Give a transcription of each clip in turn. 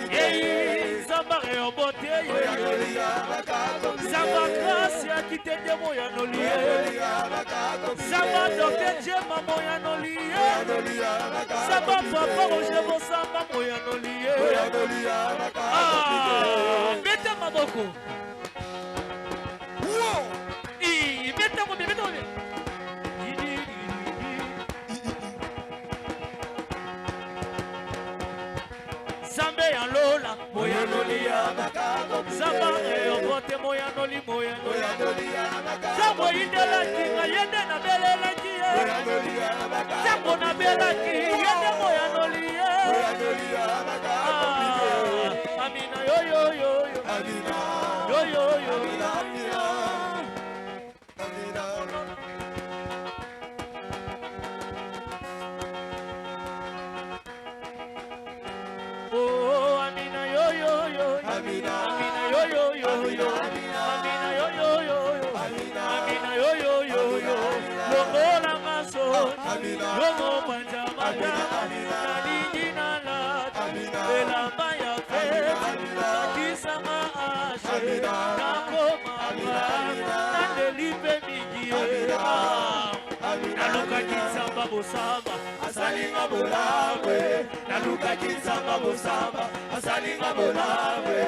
Hey, Zamba grâce ya kitende moya nolie. Zamba doke jema moya nolie. Zamba papa roje bosamba moya nolie. Ah, bete maboko. Bete mo bete mo. Zambe ya lola moya nolia. Zamba eokote moya noli moya nolia. Zambo indela kinga yende na bele la kie. Zambo na bele ki yende moya nolia. Amina yo yo yo yo. Amina yo yo yo. Amina amina. Oh, Amina yo yo yo. Amina yo yo yo yo. Amina yo yo yo yo. Amina yo yo yo yo. Logo la maso. Logo panjamata. Naliji na la. Ela maya fe. Kisama ashe. Nako mama. Nandelipe migie. Naluka kinsamba bosamba. Asalinga bolawe. Naluka kinsamba bosamba. Asalinga bolawe.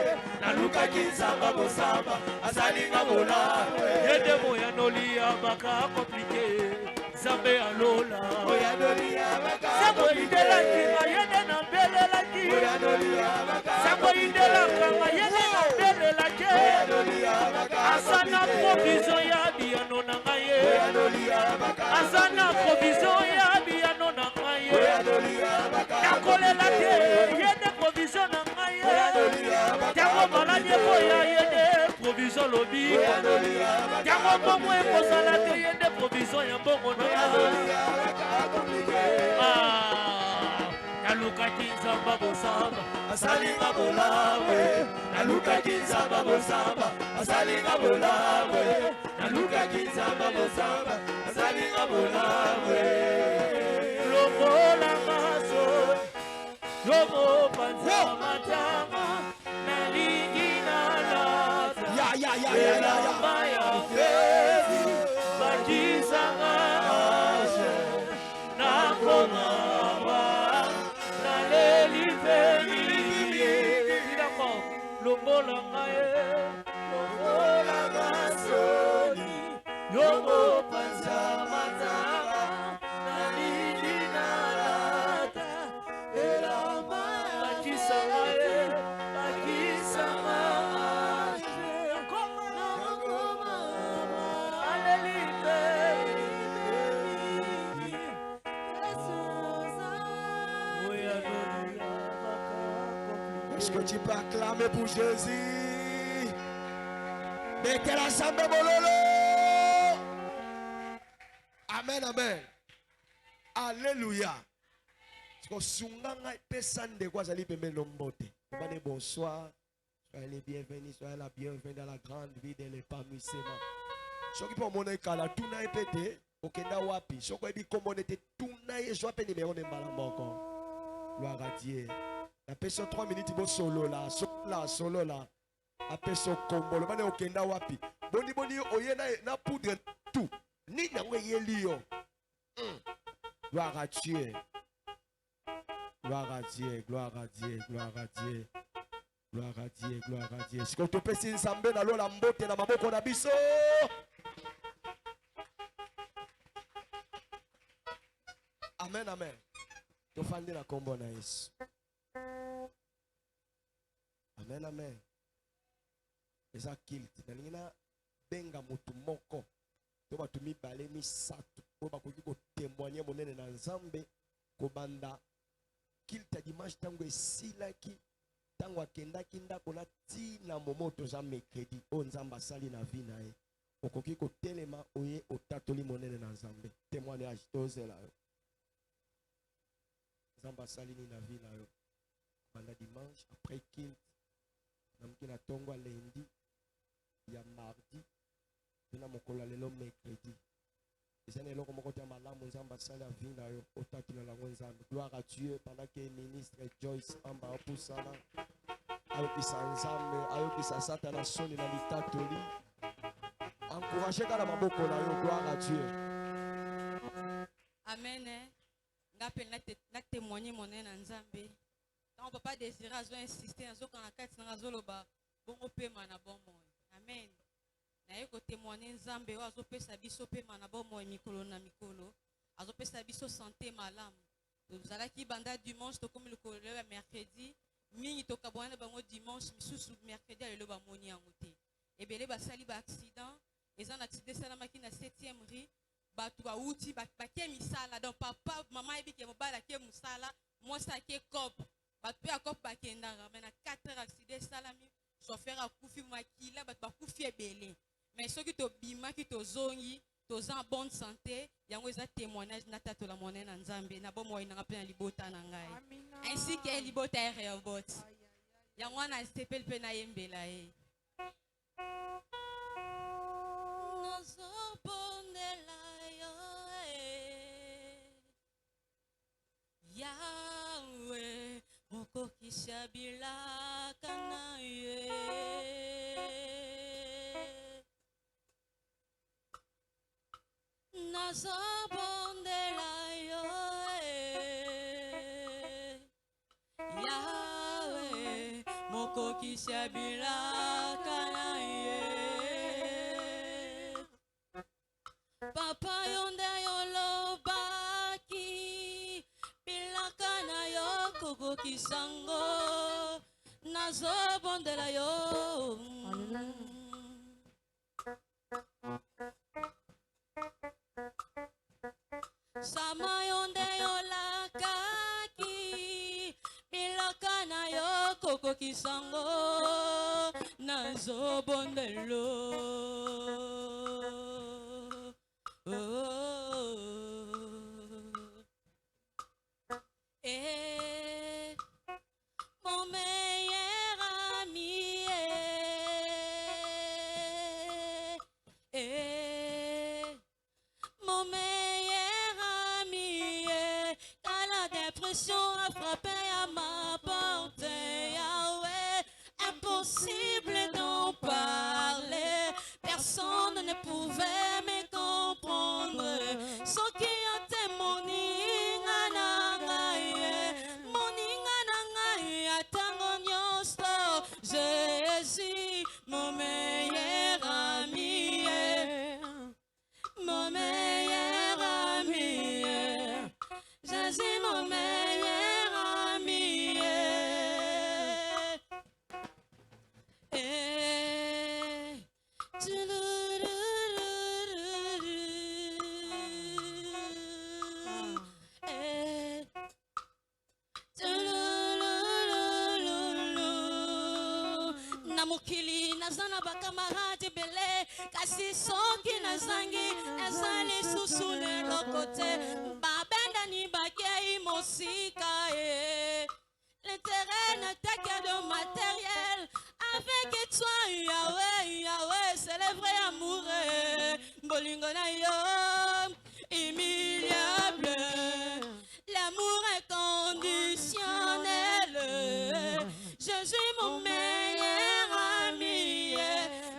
Naluka kinsamba bosamba. Asalinga bolawe. Yede moya nolia baka compliqué. Zambe alola. Moya nolia baka. Sabo idela kinga yede na bele la ki. Moya nolia baka. Sabo idela kanga yede na bele la ke. Moya nolia baka. Asana provision ya biano na ngaye. Moya nolia baka. Asana provision ya biano na ngaye. Moya nolia baka. Nakolela te yede provision na ngaye. Moya nolia baka. Tango malanye koya yede provision lobi. Moya nolia baka. Tango bomo e kosala te yede provision ya bongo na. Moya nolia baka compliqué. Naluka kinzamba bosamba. Asalinga bolawe. Naluka kinzamba bosamba. Asalinga bolawe. Naluka kinzamba bosamba. Asalinga bolawe. Lomo la maso. Lomo panza matama. Nalingi na lata. Ya. Maya fezi. Bakisanga ashe. Nakoma wa. Naleli femi. Lomo la ngaye. Lomo la masoni. Yomo panza matama. Nalili na lata. Elama bakisanga ye. Bakisanga ashe. Nakoma aleli femi. Est-ce que tu peux acclamer pour Jésus? Mettez la samba bololo. Amen, amen. Alléluia. Parce que sunganga personne de quoi ça lui permet l'ombote. Bonsoir. Soyez les bienvenus, soyez la bienvenue dans la grande vie de l'épanouissement. Ce qui peut mon écala, tout n'a pas été. Okenda wapi. Ce qui peut mon été, tout n'a pas été. Numéro de Malamoko. Gloire à Dieu. La personne 3 minutes, il solo là, solo là. La personne combo, le mané okenda wapi. Boni, oye na poudre tout. Ni na weye liyo. Gloire à Dieu. Gloire à Dieu, gloire à Dieu, gloire à Dieu. Gloire à Dieu, gloire à Dieu. Si tu peux si nzambe na lola mbote na maboko na biso. Amen, amen. Tofande na kombo na Yesu. Amen, amen. Eza kilti. Nalingina benga mutu moko. To batu mibale misatu. Po bakoki ko témoigner monene na nzambe ko banda kilta dimanche tango esilaki tango akendaki ndako na tina momoto za mercredi o nzamba sali na vie na ye. Okoki ko telema oye otatoli monene na nzambe. Témoignage tozela yo. Nzamba sali ni na vie na yo. Banda dimanche après kilt namki na tongo lundi ya mardi tena mokolo lelo mercredi. Ezana eloko moko te malamu nzamba sali na vie na yo otatoli na lango nzambe. Gloire à Dieu pendant que ministre Joyce amba opusana. ayokisa nzambe ayokisa satana soni na litatoli. Encouragez kala maboko na yo, gloire à Dieu. Amen. Na témoigner mon en Nzambe. Quand on peut pas désirer à insister à quand la carte na zoloba bon paiement na bon moi. Amen. Na yeko témoigner Nzambe wa zo pesa biso paiement na bon moi mikolo na mikolo. Azo pesa biso santé malamu. Nous allons qui banda dimanche to comme le collègue mercredi. Mingi to kabwana bango dimanche misusu mercredi à le ba moni angote. Et belé ba sali ba accident. Et en accident salamaki na 7e rue. Batu ba uti ba ke misala donc papa maman ebi ke mobala ke musala moi ça ke cop batu pe cop ba kenda mais na 4 heures accident salami chauffeur a kufi makila batu ba kufi ebele mais ceux qui to bima qui to zongi to en bonne santé yango eza témoignage na tato la monnaie na Nzambe na bomo ina pe na libota na ngai ainsi que libota robot yango na stepel pe na yembela e Yahweh, moko kishabila kanaye. Nazabondela yo, Yahweh, moko kishabila kanaye. Papa yonde yolo kisango nazobondela yo sama yonde yolakaki bilaka na yo koko kisango nazobondelo mon meilleur ami mon meilleur ami quand la dépression a frappé à ma porte Yahweh impossible d'en parler personne ne pouvait me comprendre ce qui a témoigné Jésus, mon meilleur ami, mon meilleur ami, Jésus, mon meilleur ami. Mokili nazana bakamaradi bele kasi soki nazangi ezali susu lelo kote babenda ni bakei mosika l'intérêt n'était que de matériel avec toi Yahweh Yahweh c'est le vrai amour bolingo na yo immuable l'amour est conditionnel Jésus mon meilleur ami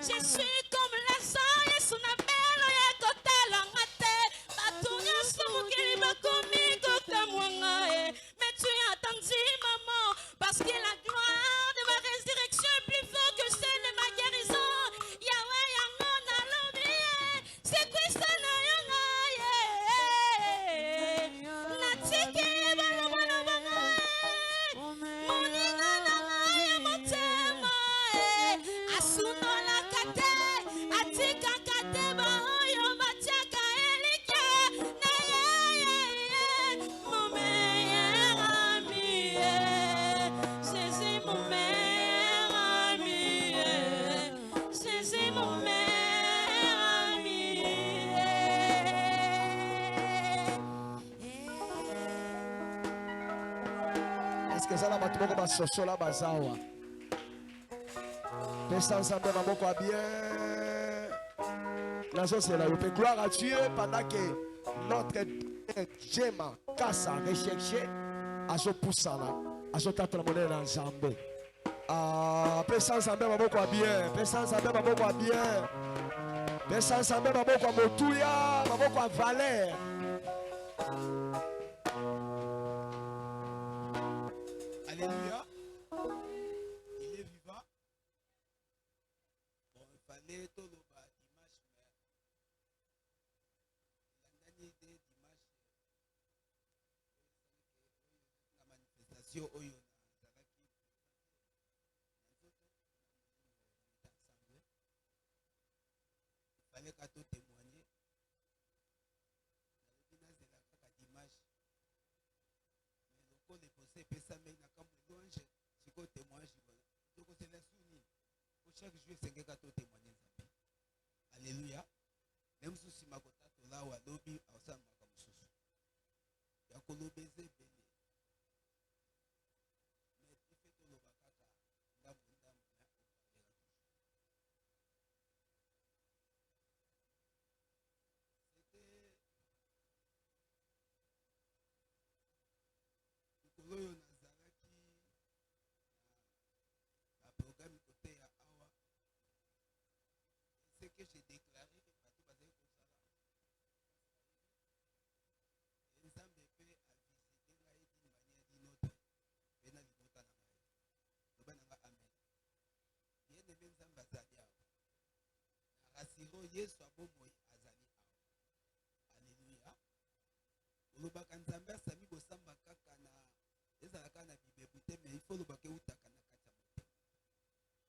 je suis comme la soleil sous la belle ya kotala ngate batunya somukili bakomi kokamwanga mais tu as attendu maman parce que la gloire de ma résurrection est plus forte que celle de ma guérison Yahweh yango na lobi c'est Christ na yanga natiki baloma na banga moninga na ngai motema asunola kate atika kate baoyo batiaka elike na mon meilleur ami c'est mon meilleur ami c'est mon meilleur ami Est-ce que ça là batu moko basosola bazawa pesa nzambe maboko ya bien nazosela yo mpe gloire à Dieu pendant que notre Jema Kasa recherché azopusana azotatola monene na nzambe Ah, pesa nzambe maboko ya bien, pesa nzambe maboko ya bien, pesa nzambe maboko ya motuya, maboko ya valeur. Alléluia. Il est vivant. Bon, il fallait tout le bas dimanche, mais la dernière dimanche, la manifestation où il fallait qu'à tout témoigner. Dimanche, mais le col est posé, puis ça mène à comme louange, c'est quoi témoignage. Donc c'est la soumise. Pour chaque jour, c'est qu'à tout témoigner. Alléluia. Même si ma côté là ou à l'objet, à ça m'a comme sous. Il y a que l'objet c'est béni. Mais il fait tout le bacaka. C'était Nikoloyo Nazaraki, la programme côté à Awa. C'est que j'ai déclaré que partout basé comme ça là. Et ça me fait à visiter là d'une manière d'une autre. Et na libota na ngai. Loba na nga amen. Bien aimé Nzambe azali awa. Na rasiro Yesu abomoi azali awa. Alléluia. Olobaka Nzambe asami kosamba kaka na ezalaka na bibebu te, mais il faut lobaka eutaka na kati ya motema.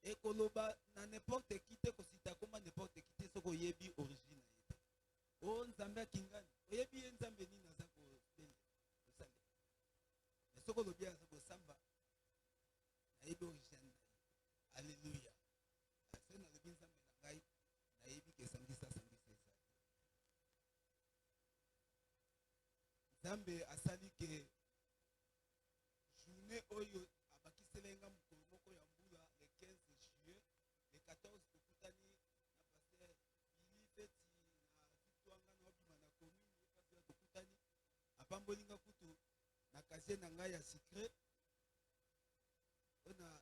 Ekoloba na n'importe qui te kosita koma n'importe qui te soko oyebi origine na ye te. O Nzambe akingani oyebi ye Nzambe nini aza kosala. Mais soko lobi aza kosamba nayebi origine na ye. Alléluia. Ase nalobi Nzambe na ngai nayebi ke sangisa sangisa ezali. Nzambe asali ke journée oyo abakiselenga mokolo moko ya mbula le 15 juillet, le 14 tokutani na pasteur Billy Feti na Victoire na obima na commune pasteur tokutani apambolinga kutu na casier na ngai ya secret on a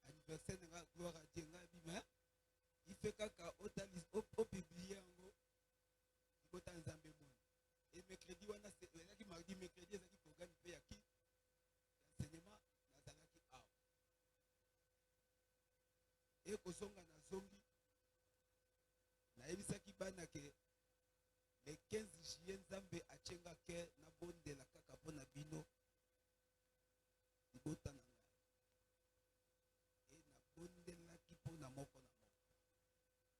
anniversaire na gloire à Dieu ngai bima il fait kaka au publier yango ibota Nzambe mona et mercredi wana c'est ezaki mardi mercredi ezaki programme pe ya ki enseignement nazalaki awa ekozonga na zongi nayebisaki bana ke le 15 juillet Nzambe atyenga ke nabondela kaka mpo na bino libota na ngai e nabondelaki mpo na moko na moko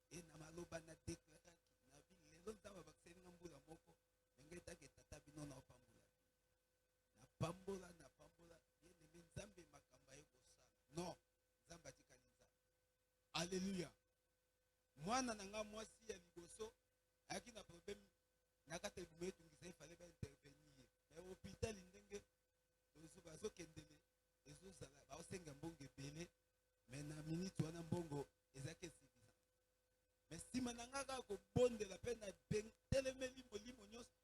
e na maloba na deklaraki na bino lelo Nzambe abakiselinga mbula moko ndenge etaki tata bino na opambola napambola bien aimé Nzambe makamba ye kosala non Nzambe atikali Nzambe. Alléluia. Mwana na nga mwasi ya liboso ayaki na problème na kata ebumu etungisa ifale baintervenir mais hôpital ndenge bazokendele ezozala baosenga mbongo ebele mais na minute wana mbongo ezaki esuffisant mais nsima na nga kaka kobondela mpe na telemeli molimo nyonso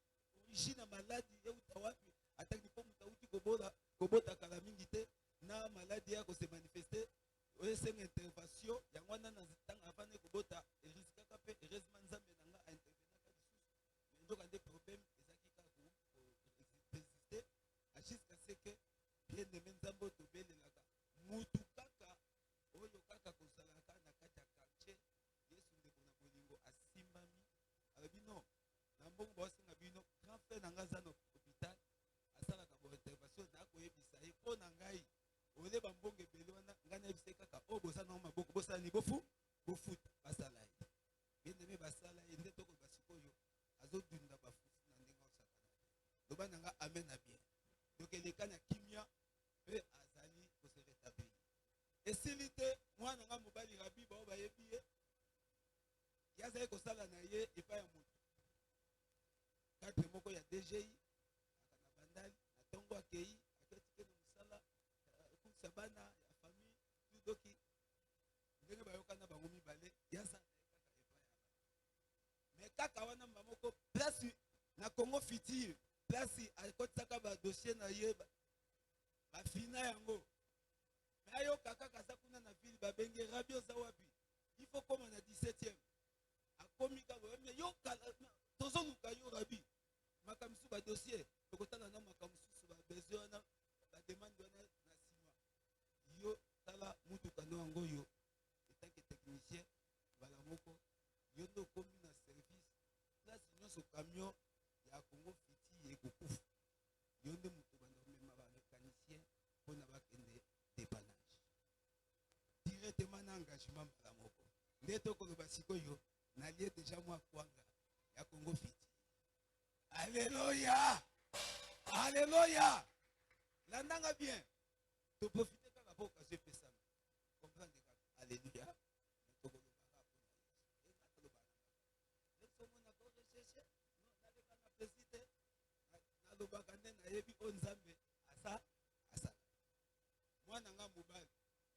origine ya maladi euta wapi ataki mpo moto auti kobota kala mingi te na maladi ya kose manifeste oyesenga intervention yango wana na ntango afani kobota eriskaka mpe heureusement Nzambe na nga aintervenaka lisusu mais nzoka nde problème ezaki kaka koexiste ajuska seke bien aimé Nzambe tobelelaka mutu kaka oyo kaka kosalaka na kati ya quartier Yesu ndeko na bolingo asimbami alobi non na mbongo baosenga bino grand frère na nga aza na hôpital asalaka bointervention nakoyebisa ye mpo na ngai oleba mbongo ebele wana ngai nayebisa ye kaka oyo bosala nango maboko bosala ni bofuta basala ye bien aimé basala ye nde tokoyeba sikoyo azodunda bafusi na ndenge osakana loba na nga amen na bien donc eleka na kimia mpe azali kose rétablir esili te mwana nga mobali rabi bao bayebi ye ye azali kosala na ye epai ya moto cadre moko ya DGI aka na bandali na ntongo akei aketike na mosala ekumisa bana ya famille tudoki ndenge bayokana bango mibale yasala ye kaka epai ya bana mais kaka wana mba moko place na Congo Futur place akotisaka badossier na ye bafina yango me ayoka kaka aza nabi oza wapi il faut comme na 17e akomi kaka mais yo tozoluka yo rabi makamisi ba dossier tokotala na makamisi ba besoin wana ba demande wana na sima yo tala mutuka no yango yo etanke technicien bala moko yo ndo komi na service place nyonso camion ya Congo fiti ekokufa yo nde mutu bandomema ba mécanicien mpona bakende dépannage directement na engagement bala moko nde tokoloba sikoyo nalie déjà mwa kwanga ya Congo fiti. Alléluia, alléluia. Landanga bien. Tu profites quand la boca se fait ça. Comprendre. Alléluia.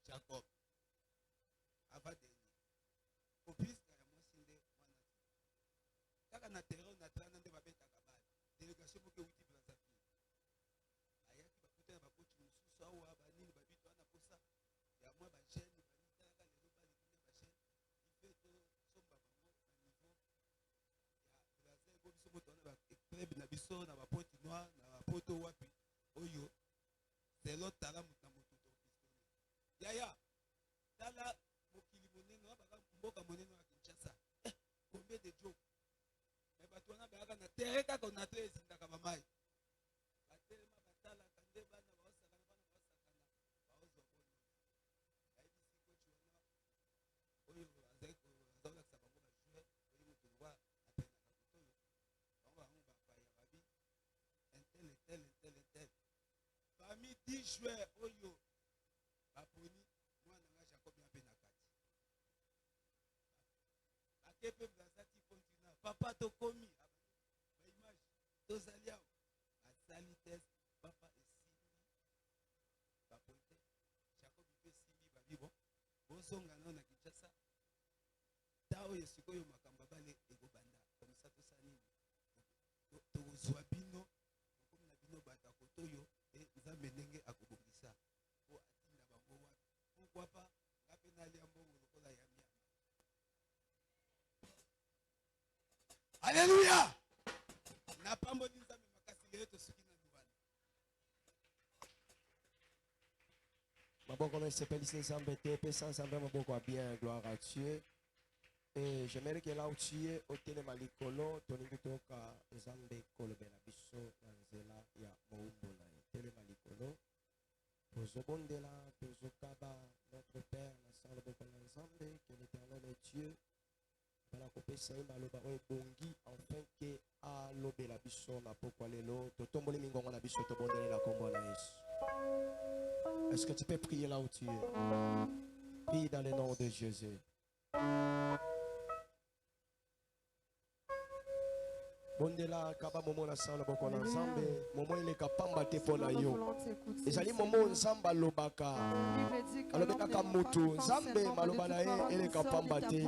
Jacob. Kaka na terrain na trana nde babetaka bale délégation moke uti Brazzaville ayaki bakutana bakoti mosusu awa banini babito wana posa ya mwa bajene banitalaka lelo balekunya bajene ife tosomba bango na niveau ya Brazil bo biso moto wana baclub na biso na bapoti noir na bapoto wapi oyo selo tala moto na moto tokistone yaya tala mokili monene wabaka mboka monene wa Kinshasa combien de jours mais bato wana bayaka na terre kaka na to ezindaka bamai batelema batalaka nde bana baosakana baozwa bono ayebisi koci wana oyo azolakisa bango bajoueur oyo moto lwa apenaka kotoyo bango bango bapaya babi intel parmi 10 joueurs oyo baponi mwana nga Jacob ya mpe na kati akepe blazati continua papa tokomi baimage tozali awa basali test papa esimbi bapointe Jacob mpe esimbi babibo bozonga nao na Kinshasa ta oyo sikoyo makambo abale ekobanda komisa tosala nini tokozwa bino tokomi na bino bato akotoyo nzambe ndenge akobongisa po atinda bango wapi pourquoi pas nga mpe nalia mbongo lokola ya miama. Alléluia. Na pamboli nzambe makasi lelo tosuki na ndubana. Maboko na s'appelle ici Nzambe te sans Nzambe maboko a bien gloire à Dieu. Et j'aimerais que là où tu es au télé malikolo toningi toka Nzambe kolobela biso na nzela ya moumbo na télé malikolo. Tozobondela tozokaba notre Père na sala boko na Nzambe que l'Éternel est Dieu. Bala kopesa ye maloba oyo ebongi enfin ke alobela biso na pokwa lelo totomboli mingongo na biso tobondeli na kombo na Yesu. Est-ce que tu peux prier là où tu es? Prie dans le nom de Jésus. Bondela kaba momo na sala boko na Nzambe momo ileka pamba te pona yo ezali momo Nzambe alobaka alobeka mutu Nzambe maloba na ye eleka pamba te.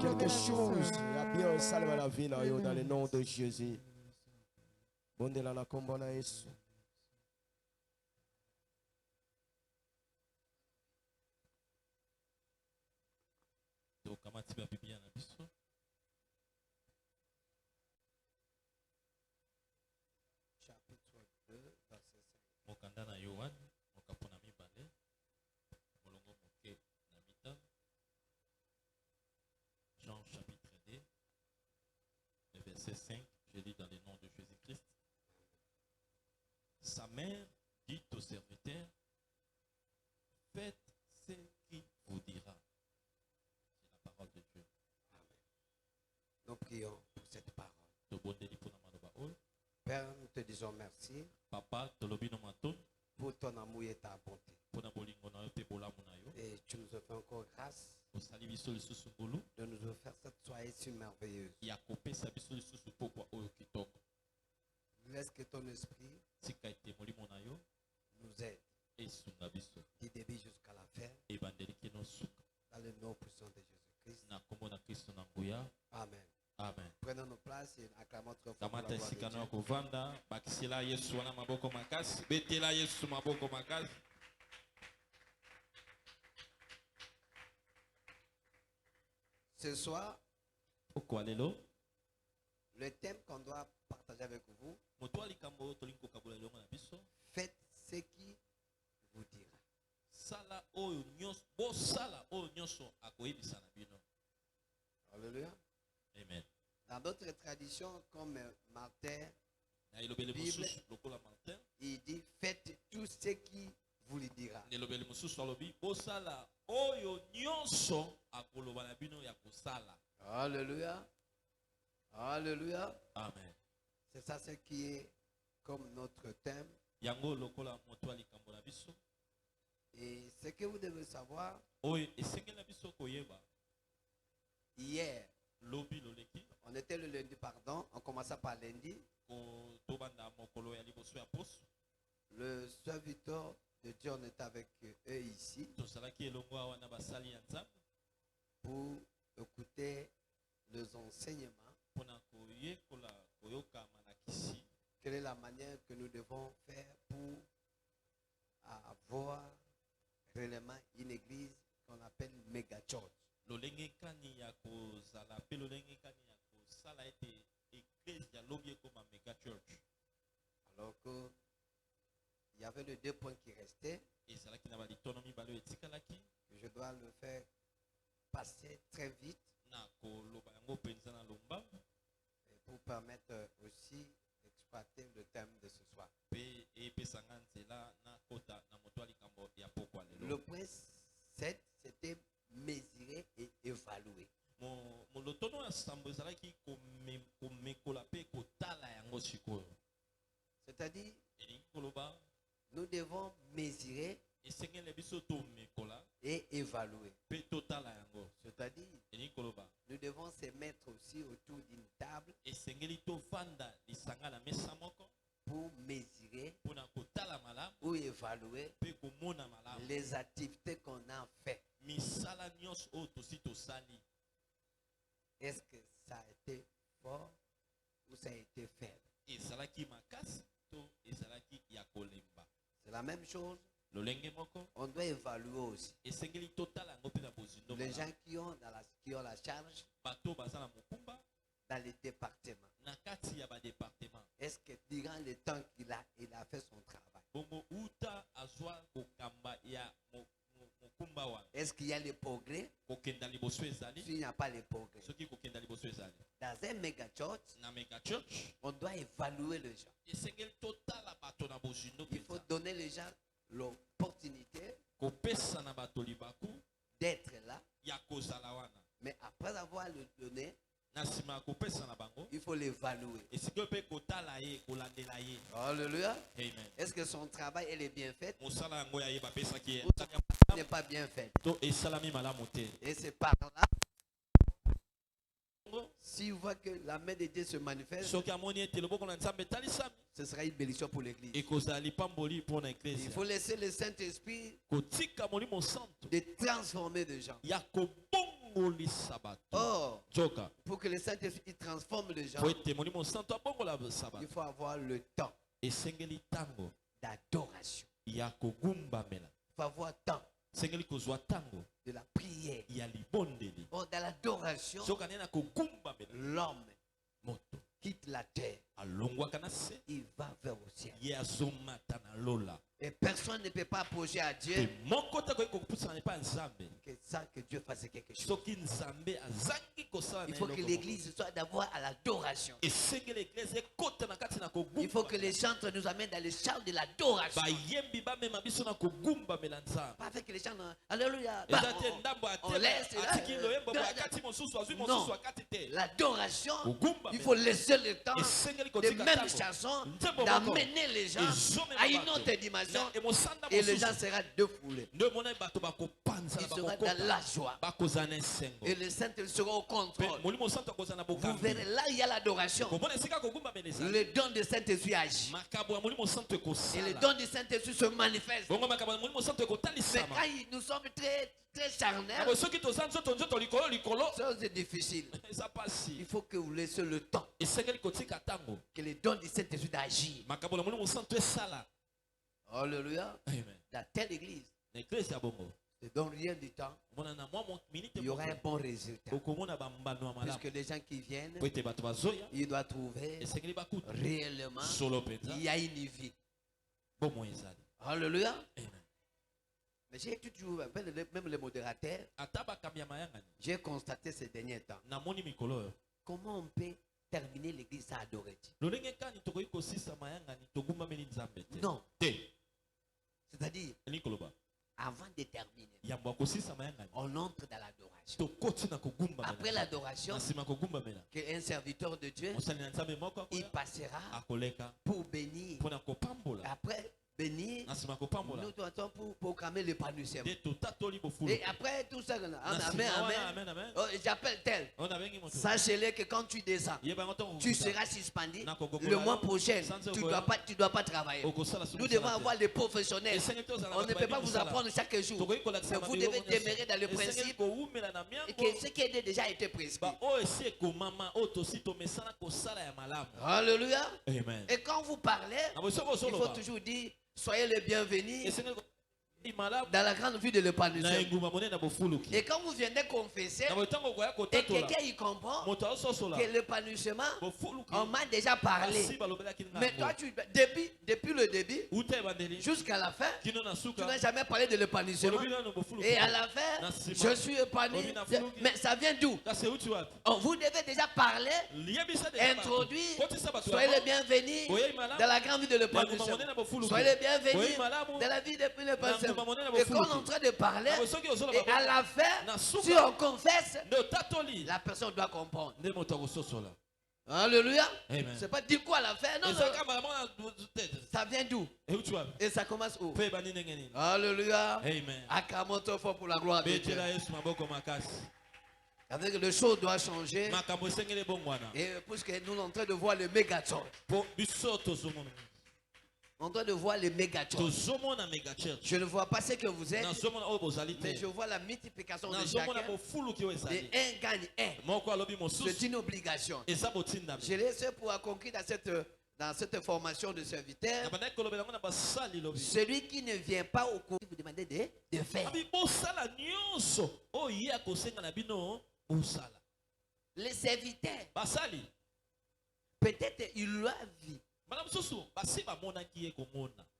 Quelque chose a bien salvé la vie dans le nom de Jésus. Bondela na kombo na Yesu. Tokamati ba Biblia na biso. Chapitre 2 verset 5. Mokanda na Yohan mokapona mibale molongo moke na mitano. Jean chapitre 2, le verset 5, je lis dans le nom de Jésus-Christ. Sa mère dit au serviteur, faites ce qu'il vous dira. C'est la parole de Dieu. Amen. Nous prions pour cette parole. Père, nous te disons merci Papa, tolobino maton, pour ton amour et ta bonté. pona bolingo na yo pe bolamu na yo. Et tu nous as fait encore grâce Osali biso lisusu ngulu, de nous offrir cette soirée si merveilleuse. ya kopesa biso lisusu pokwa oyo kitoko. Laisse que ton esprit Tika ete molimo na yo, nous aide esunga biso. du début jusqu'à la fin. Ebandeli kino suka. Dans le nom puissant de Jésus-Christ. Na kombo na Kristo na nguya. Amen. Amen. Prenons nos places et acclamons très fort pour la Kamata gloire de esika na Dieu. kovanda, bakisela Yesu wana maboko makasi, betela Yesu maboko makasi. Ce soir, Pourquoi lelo? le thème qu'on doit partager avec vous, Moto likambo tolinko kabula longa na biso. faites ce qui vous dira. Sala oyo nyonso, bo sala oyo nyonso akoyebisa na bino. Alléluia. Amen. Dans d'autres traditions, comme Martin, Na elobele Bible. mosusu lokola Martin. il dit faites tout ce qui vous le dira. Na elobele mosusu alobi bo sala oyo nyonso akoloba na bino ya kosala. Alléluia. Alléluia. Amen. C'est ça ce qui est comme notre thème. Yango lokola moto likambo na biso. Et ce que vous devez savoir, Oyo esengeli na biso koyeba. hier, Lobi loleki. on était le lundi, pardon, on commença par lundi. Ko tobanda mokolo ya liboso ya poso. Le serviteur de Dieu, on est avec eux ici Tosalaki elongo awa na basali ya Nzambe pour écouter les enseignements. mpona koyekola koyoka manakisi. Quelle est la manière que nous devons faire pour avoir réellement une église qu'on appelle méga church. Lolenge kani ya kozala pe lolenge kani ya kosala ete église ya lobi ekoma mega church. Alors que il y avait les 2 points qui restaient, Ezalaki na balitono mibale oyo etikalaki que je dois le faire passer très vite na koloba yango mpenza na lomba et pour permettre aussi d'exploiter le thème de ce soir. mpe epesanga nzela na kota na moto ya likambo ya pokwa Le lelo. point 7, c'était mesurer et évaluer. Molotono ya sambo ezalaki komekola mpe kotala yango sikoyo. C'est-à-dire, Elingi koloba nous devons mesurer esengeli biso tomekola et évaluer. mpe totala yango. C'est-à-dire, Elingi koloba nous devons se mettre aussi autour d'une table esengeli tovanda lisanga na mesa moko pour mesurer mpona kotala malamu ou évaluer mpe komona malamu les activités qu'on a fait. misala nyonso oyo tosi tosali. Est-ce que ça a été fort ou ça a été faible? Ezalaki makasi to ezalaki ya kolemba. C'est la même chose. Lolenge moko On doit évaluer aussi. esengeli totala yango mpe na bozindo Les gens malamu. qui ont la charge Bato baza na mokumba dans les départements. na kati ya badepartement. Est-ce que durant le temps qu'il a fait son travail, Bongo uta azwa kokamba ya mokumba wana est-ce qu'il y a les progrès? kokenda liboso ezali S'il n'y a pas les progrès. soki kokenda liboso ezali Dans un méga church, na mega church on doit évaluer les gens. esengeli totala bato na bozindo Il faut mpenza donner les gens l'opportunité kopesa na bato libaku d'être là. ya kozala wana. Mais après avoir le donné, Na nsima ya kopesa na bango il faut l'évaluer. esikoyo mpe kotala ye kolandela ye. Alléluia. Amen. Est-ce que son travail elle est bien fait mosala yango ya ye bapesaki ye ou son travail n'est pas bien fait? to esalami malamu te. Et c'est par là, si vous voyez que la main de Dieu se manifeste, soki amoni ete loboko na Nzambe etalisami ce sera une bénédiction pour l'église. ekozala lipamboli mpo na Il eklezia. faut laisser le Saint-Esprit kotika molimo santo de transformer les gens. ya kobongolisa bato. Or, Joka pour que le Saint-Esprit transforme les gens, po ete molimo santo abongola bato il faut avoir le temps esengeli ntango d'adoration. ya kogumbamela. Il faut avoir temps esengeli kozwa ntango de la prière. ya libondeli. Or, dans l'adoration, soki ane na kogumbamela l'homme moto quitte la terre, alongwaka na se il va vers le ciel. ye azomata na lola. Et personne ne peut pas approcher à Dieu Pe moko te akoki kokupusana epai ya Nzambe sans que Dieu fasse quelque chose. soki Nzambe azangi kosala Il na faut que eloko moko. l'église soit d'abord à l'adoration. esengeli eklese ekota na kati na Il faut que les kogumba. chants nous amènent dans les chants de l'adoration. bayembi bamema biso na kogumbamela Nzambe. Pas avec les chants, alléluia. eza te ndambo on laisse là, atiki loyembo dans- akati mosusu azwi Non. mosusu akati te. L'adoration, Kogumba il faut laisser le temps esengeli de kotika même ntango. chanson Nzembo moko. d'amener les gens Ezomema à une bato. autre dimension Na emosanda et les gens mosusu. seront défoulés. nde omona bato bakopanza Ils na seront dans la joie. bakozala na esengo. Et les saints seront au Mpe contrôle. molimo santo akozala na Vous bokambi. verrez, là il y a l'adoration. komona esika kogumbamela ezali. Le don de Saint-Esprit agit. makambo ya molimo santo Et le ekosala. don du Saint-Esprit se manifeste. bongo makambo ya molimo santo Mais ekotalisama. quand nous sommes très charnels, Abo soki toza nzoto likolo ça c'est difficile. eza pasi. Il faut que vous laissiez le temps esengeli kotika ntango que le don du Saint-Esprit d'agir. makambo na molimo santo esala. Alléluia. Amen. Dans telle église, Na eklesi ya bongo ce Dans rien du temps, il y aura un bon résultat. Puisque les gens qui viennent, ils doivent trouver réellement il y a une vie. Alléluia. Mais j'ai toujours, même les modérateurs, j'ai constaté ces derniers temps. Comment on peut terminer l'église à adorer Dieu? Non. C'est-à-dire, avant de terminer, on entre dans l'adoration. Après l'adoration, un serviteur de Dieu, il passera pour bénir. Après bénir, nous devons pour proclamer l'épanouissement. Et après tout ça, amen, amen. Oh, j'appelle tel. Sachez-le que quand tu descends, tu seras suspendu. Le mois prochain, tu dois pas travailler. Nous devons avoir les professionnels. On ne peut pas vous apprendre chaque jour. Mais vous devez demeurer dans le principe que ce qui a déjà été prescrit. Alléluia. Et quand vous parlez, il faut toujours dire: soyez les bienvenus dans la grande vue de l'épanouissement. Et quand vous venez confesser, et quelqu'un y comprend que l'épanouissement, on m'a déjà parlé. Mais toi, depuis le début jusqu'à la fin, tu n'as jamais parlé de l'épanouissement. Et à la fin, je suis épanoui. Mais ça vient d'où? Vous devez déjà parler, introduire: soyez les bienvenus dans la grande vue de l'épanouissement. Soyez les bienvenus dans la vie depuis l'épanouissement. Et quand on est en train de parler, et à la fin, si on confesse, la personne doit comprendre. Alléluia. C'est pas dire quoi à la fin. Non, non. Ça vient d'où? Et ça commence où? Alléluia. Acclamons fort pour la gloire de Dieu. Avec le choses doit changer. Et puisque nous sommes en train de voir le mégaton. On doit de voir les méga-church. Je ne vois pas ce que vous êtes, mais je vois la multiplication de chacun. Et un gagne un. C'est une obligation. Je laisse pour accomplir dans cette formation de serviteur. Celui qui ne vient pas au cours, vous demandez de faire. Les serviteurs, peut-être ils l'ont vu.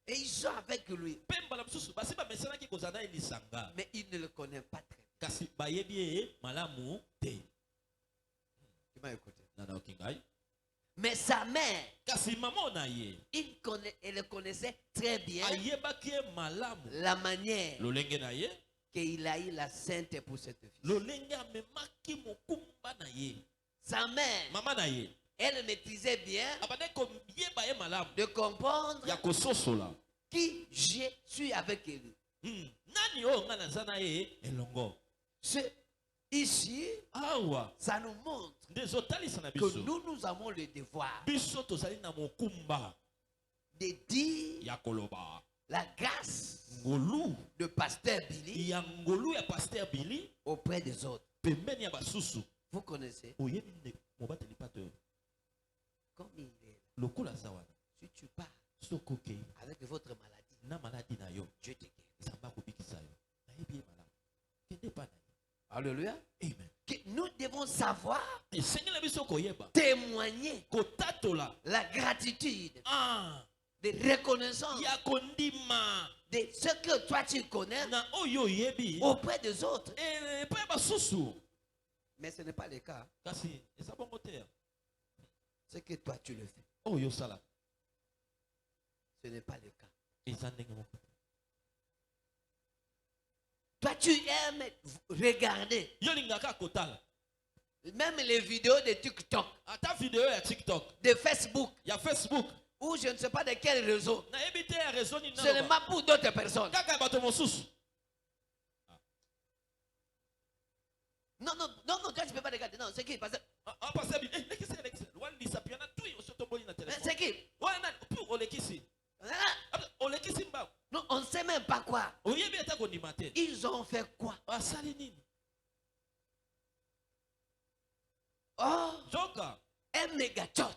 Et ils sont avec lui. Mais ils ne le connaissent pas très bien. Tu m'as écouté. Mais sa mère, elle connaissait très bien la manière qu'il a eu la sainte pour cette fille. Sa mère, elle maîtrisait bien de comprendre qui je suis avec lui. Ici, ça nous montre que nous avons le devoir de dire la grâce de Pasteur Billy auprès des autres. Vous connaissez? Comme il est là. Si tu pars avec votre maladie, Dieu te guérit. Alléluia. Amen. Que nous devons savoir témoigner la gratitude, de reconnaissance de ce que toi tu connais auprès des autres. Mais ce n'est pas le cas. C'est que toi tu le fais. Ce n'est pas le cas. Toi tu aimes regarder même les vidéos de TikTok, de Facebook, ou je ne sais pas de quel réseau. Seulement pour d'autres personnes. Non, toi tu ne peux pas regarder. Non, c'est qui? C'est qui? Non, on ne sait même pas quoi. Ils ont fait quoi? Oh, un méga church.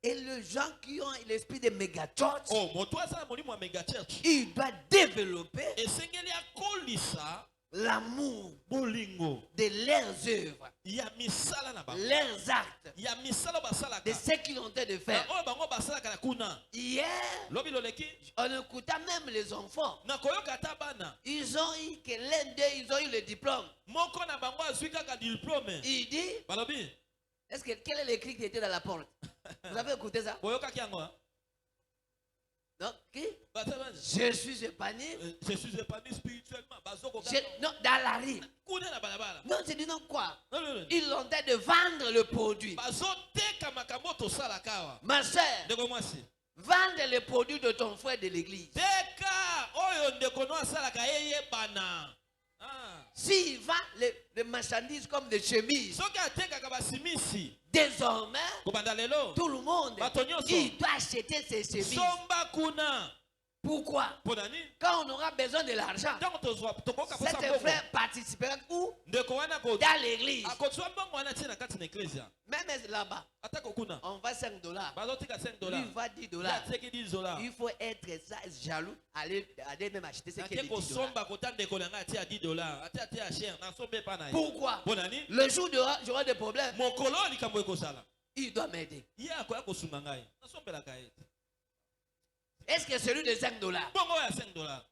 Et les gens qui ont l'esprit de méga church, Oh, moto aza molimo ya mega church. ils doivent développer Esengeli akolisa l'amour bolingo de leurs œuvres, ya misala na bango. leurs actes, Ya misala basalaka. de ce qu'ils ont de faire. Na oyo bango basalaka na kuna. Hier, Lobi loleki on écoutait même les enfants. na koyoka ata bana. Ils ont eu que l'un d'eux, ils ont eu le diplôme. Moko na bango azwi kaka diplôme. Il dit, Balobi est-ce que quel est le cri qui était dans la porte? Vous avez écouté ça? boyokaki yango. Non, qui? Batabana. Je suis épanoui. Je suis épanoui spirituellement. Bazoko Non, dans la rue. kuna na balabala. Non, c'est dit non quoi? Non, non, non. Ils ont de vendre le produit. Bazoteka makambo tosalaka awa. Ma soeur, Ndeko mwasi. vendre le produit de ton frère de l'église. Teka oyo ndeko no asalaka yeyebana. Ah. S'il vend les marchandises comme des chemises, Soki atekaka basimisi. désormais, Kobanda lelo. tout le monde, Bato nyonso. il doit acheter ses chemises. Somba kuna. Pourquoi? Pona nini? Quand on aura besoin de l'argent, Ntango tozwa tokoka posa cet mbongo. frère participera où? Ndeko wana ko Dans l'église. akozwa mbongo wana tie na kati na ecclesia. Même là-bas, Atako kuna. on va $5. Bazotika 5 Lui dollars. va $10. Ateki 10 dollars. Il faut être jaloux, aller même acheter ce qui est Ake $10. kosomba kota ndeko na ngai atia 10 dollars. Atia cher na sombe pa na ye. Pourquoi? Pona nini? Le jour où j'aurai des problèmes, Mokolo likambo ekozala. il doit m'aider. Ye akoya kosunga ngai. Nasombelaka ye. Est-ce que celui de $5, Bongo ya 5 dollars.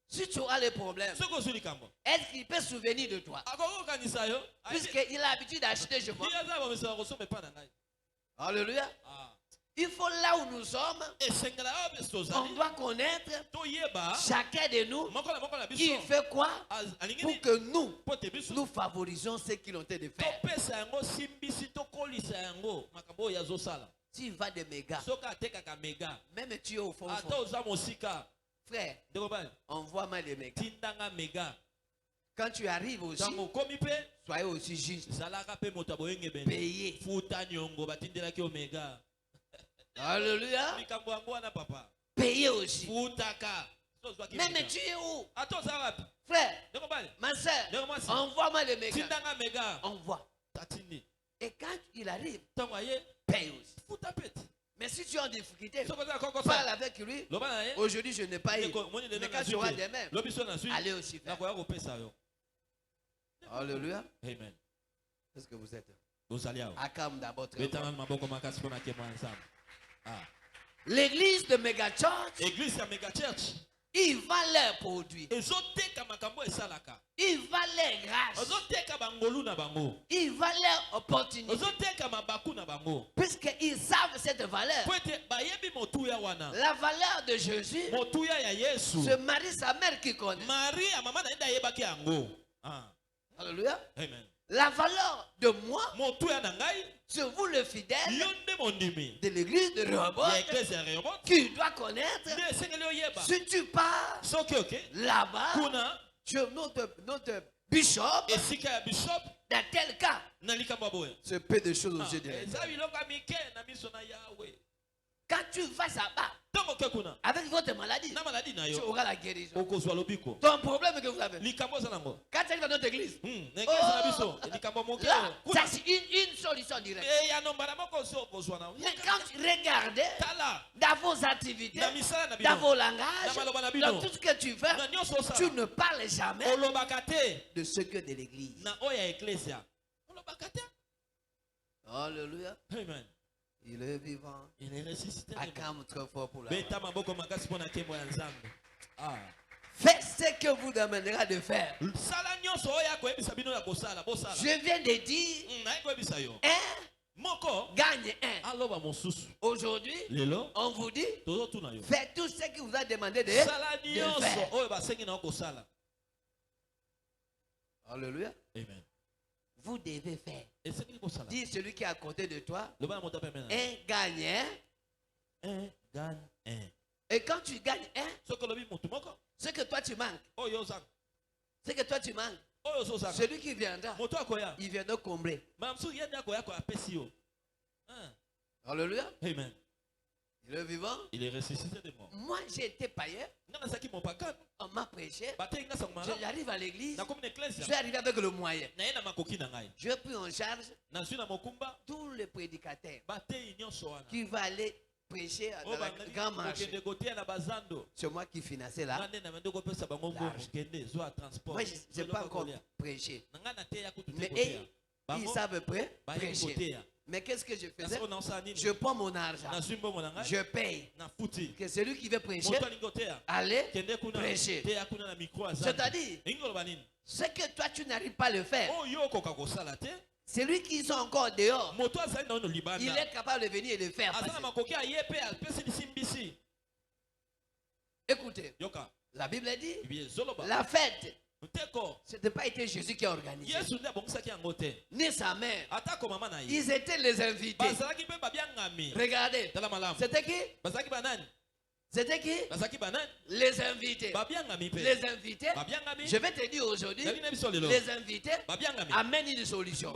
si tu as les problèmes, Soki ozwi likambo. est-ce qu'il peut se souvenir de toi? Akokokanisa yo. Puisqu'il a l'habitude d'acheter chez moi. Ye aza bamesaka kosomba epa na ngai. Alléluia. Ah. Il faut là où nous sommes, Esengela awa mpe on tozali. doit connaître Toyeba. chacun de nous, Moko na il biso. fait quoi Alingi pour nini? que nous, Pote biso. nous favorisons ce qu'ils ont été de faire. Topesa yango simbisi tokolisa yango makambo oyo azosala. Tu vas de méga, Soki atekaka mega. même tu es au fond, Ata oza mosika. frère, Ndeko bani. envoie-moi les méga. Tindanga mega. Quand tu arrives aussi, Tango komi mpe. soyez aussi juste. Zalaka mpe moto aboyenge bene. Payez. Futa nyongo batindelaki omega. Alléluia. Likambo yango wana papa. Payez aussi. Futaka. Tozwaki Même mega. tu es où? Ata oza wapi? Frère, Ndeko bani. ma soeur, Ndeko mwasi. envoie-moi les méga. Tindanga mega. Envoie. Tatindi. Et quand il arrive, Tango aye. paye aussi. Futa pete. Mais si tu es en difficulté, Soki oza koko parle sa. avec lui. Loba na ye. Aujourd'hui, je n'ai pas eu. Ndeko moni lelo Mais quand na tu auras zwi des te. mains, Lobi so na zwi. allez aussi faire. Nakoya kopesa yo. Alléluia. Amen. Est-ce que vous êtes? Bozali awa. Acclame d'abord très Betana fort. na maboko makasi mpona kema ensemble. Ah. L'église de Mega Church, Église ya mega church. ils vendent leurs produits. Ezoteka makambo esalaka. Ils vendent leurs grâces. Ozoteka bangolu na bango. Ils vendent leurs opportunités. Ozoteka mabaku na bango. Puisqu'ils savent cette valeur. Po ete bayebi motuya wana. La valeur de Jésus, Motuya ya Yesu. c'est Marie, sa mère qui connaît. Marie ya mama na ye nde ayebaki yango. Ah. Alléluia. Amen. La valeur de moi, Motuya na ngai. c'est vous le fidèle Yo nde mondimi. de l'église de Ya Rehoboth eglise ya Rehoboth. qui doit connaître. Nde esengeli oyeba. Si tu pars Soki oke. là-bas, Kuna. notre bishop, Esika ya bishop. dans tel cas, Na likambo ya boye. c'est peu de choses Ah, aux yeux de eza biloko ya mike na miso na Yahweh. Quand tu vas là-bas, Ntango oke kuna. avec votre maladie, Na maladi na tu yo. auras la guérison. Okozwa lobiko. Ton problème que vous avez. Likambo oza nango. Quand tu arrives dans notre église, Na eglise na biso. Likambo moke. là, Kuna. ça c'est une solution directe. Ya nombala moko so okozwa na. Mais quand tu regardes Tala. dans vos activités, Na misala na dans bino. vos langages, Na maloba na bino. dans tout ce que tu fais, Na nyonso osala. tu ne parles jamais Olobaka te. de ce que de l'église. Na oya ecclesia. Olobaka te. Alléluia. Amen. Il est vivant. Il est ressuscité. Acclame très fort pour la Beta maboko makasi mpona nkembo ya Nzambe. Ah. faites ce que vous demandera de faire. Sala nyonso oyo akoyebisa bino ya kosala bosala. Je viens de dire, Naye koyebisa yo. un Moko gagne un. aloba mosusu. Aujourd'hui, Lelo on vous dit, tozotuna yo. faites tout ce qu'il vous a demandé de Sala faire. nyonso oyo basengi na yo kosala. Alléluia. Amen. Vous devez faire. Esengi kosala. Dis celui qui est à côté de toi, Loba na moto apemena. un gagne un. Un gagne un. Et quand tu gagnes un, Soki olobi motu moko ce que toi tu manques, oyo ozanga. ce que toi tu manques, Oyo ozozanga. celui qui viendra, Moto akoya. il viendra combler. Mamsu yende akoya ko apesi yo. Ah. Alléluia. Amen. Il est vivant. Il est ressuscité de mort. Moi, j'ai été païen. On m'a prêché. J'arrive à l'église. Je suis arrivé avec le moyen. Je pris en charge tous les prédicateurs qui vont aller prêcher dans le grand marché. C'est moi qui finançais là. Moi, je n'ai pas encore prêché. Mais ils savent prêcher. Mais qu'est-ce que je faisais? Je prends mon argent. Je paye. Que celui qui veut prêcher, allez prêcher. C'est-à-dire, ce que toi tu n'arrives pas à le faire, celui qui sont encore dehors, il est capable de venir et de faire. Écoutez, la Bible dit, la fête, ce n'était pas été Jésus qui a organisé, ni sa mère. Ils étaient les invités. Regardez, c'était qui? C'était qui? Les invités. Les invités, je vais te dire aujourd'hui, les invités amènent une solution.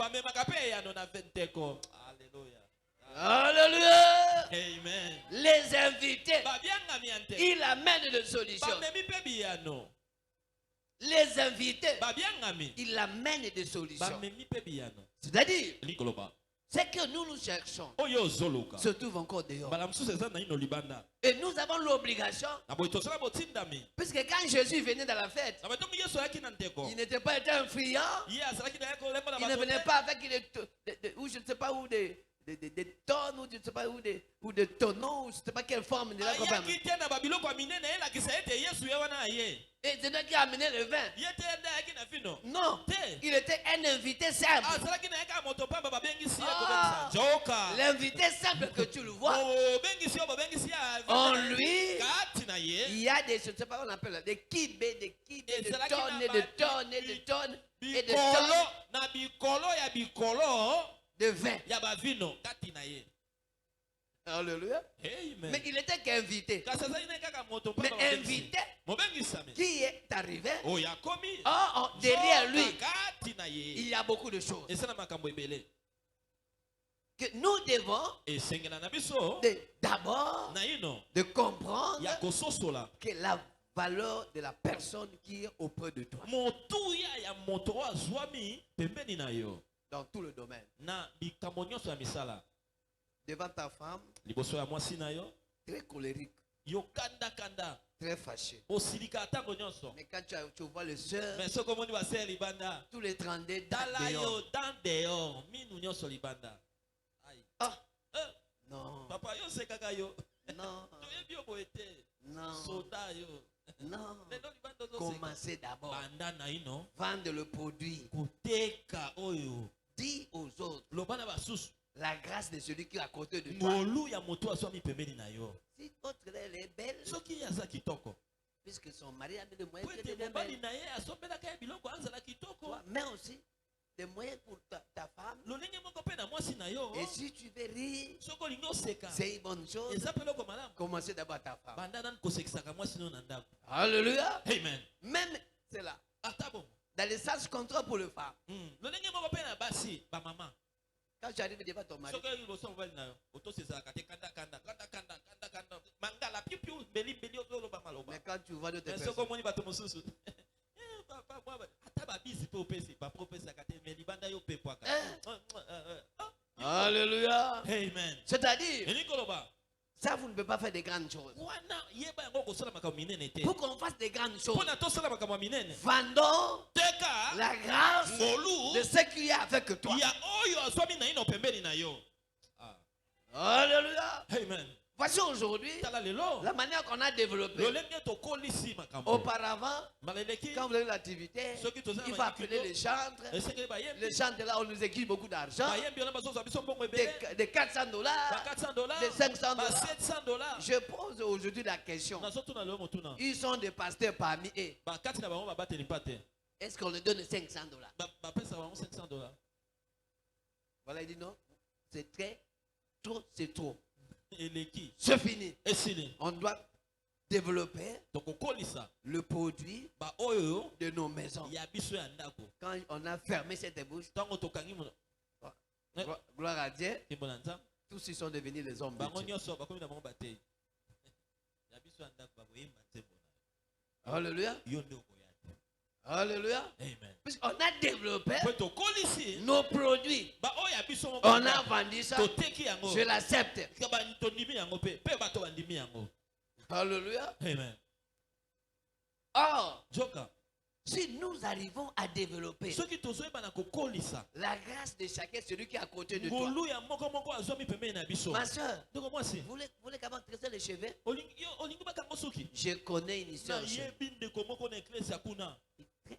Alléluia. Amen. Les invités, ils amènent une solution. Les invités, ils amènent des solutions. C'est-à-dire, ce que nous cherchons se trouve encore dehors. Et nous avons l'obligation, puisque quand Jésus venait dans la fête, il n'était pas un friand, il ne venait pas avec ou je ne sais pas où des tonnes, ou je ne sais pas où des tonneaux, je ne sais pas quelle forme de la compagnie. Et c'est lui qui a amené le vin. Non, il était un invité simple. L'invité simple que tu le vois, en lui, il y a des, je ne sais pas comment on appelle, des kibés, des tonnes et de tonnes et de tonnes et de tonnes de vin. Alléluia. Mais il était qu'invité. Mais invité qui est arrivé, derrière lui, il y a beaucoup de choses que nous devons d'abord de comprendre que la valeur de la personne qui est auprès de toi dans tout le domaine. Devant ta femme, très colérique, très fâché. Mais quand tu vois le soeur, tous les 32 dehors. Ah, non. Non. Non. Non. Commencez d'abord. Vendre le produit. Dis aux autres la grâce de celui qui est à côté de toi. Si autre elle est belle, puisque son mari a mis des moyens de belle, toi, mais aussi des moyens pour ta femme. Et si tu veux rire, c'est une bonne chose. Commencez d'abord à ta femme. Alléluia. Amen. Même c'est là. Dans les sens contraires pour le faire. Quand tu arrives devant ton mari, mais quand tu vois d'autres personnes, alléluia. Amen. C'est-à-dire, ça vous ne pouvez pas faire des grandes choses. Pour qu'on fasse des grandes choses, vendons la grâce de ce qu'il y a avec toi. Alléluia. Amen. Voici aujourd'hui la manière qu'on a développé. Auparavant, quand vous avez l'activité, il faut appeler les chantres. Les chantres là, on nous équipe beaucoup d'argent. Des $400, des $500. Je pose aujourd'hui la question. Ils sont des pasteurs parmi eux. Est-ce qu'on leur donne $500? Voilà, il dit non. C'est très, trop, c'est trop. C'est fini. On doit développer le produit de nos maisons. Quand on a fermé cette bouche, gloire à Dieu, Tous ils sont devenus les hommes de bango Dieu. nyonso bakomi na bango batei ya biso ya ndako bakoyemba nzembo na Alléluia. yo nde okoya te. Alléluia. Amen. Puisqu'on a développé po tokolisi nos produits. baoyo ya biso moko On a vendu ça. toteki yango Je l'accepte. tondimi yango mpe bato bandimi yango. Alléluia. Amen. Or, Joka si nous arrivons à développer soki tozoyeba na kokolisa la grâce de chacun, celui qui est à côté de toi. ngolu ya moko moko azwami pembeni na biso. Ma soeur, ndeko mwasi vous voulez qu'avant de tresser les cheveux? olingi bakango suki Je connais une soeur. nayebi ndeko moko na eklesi ya kuna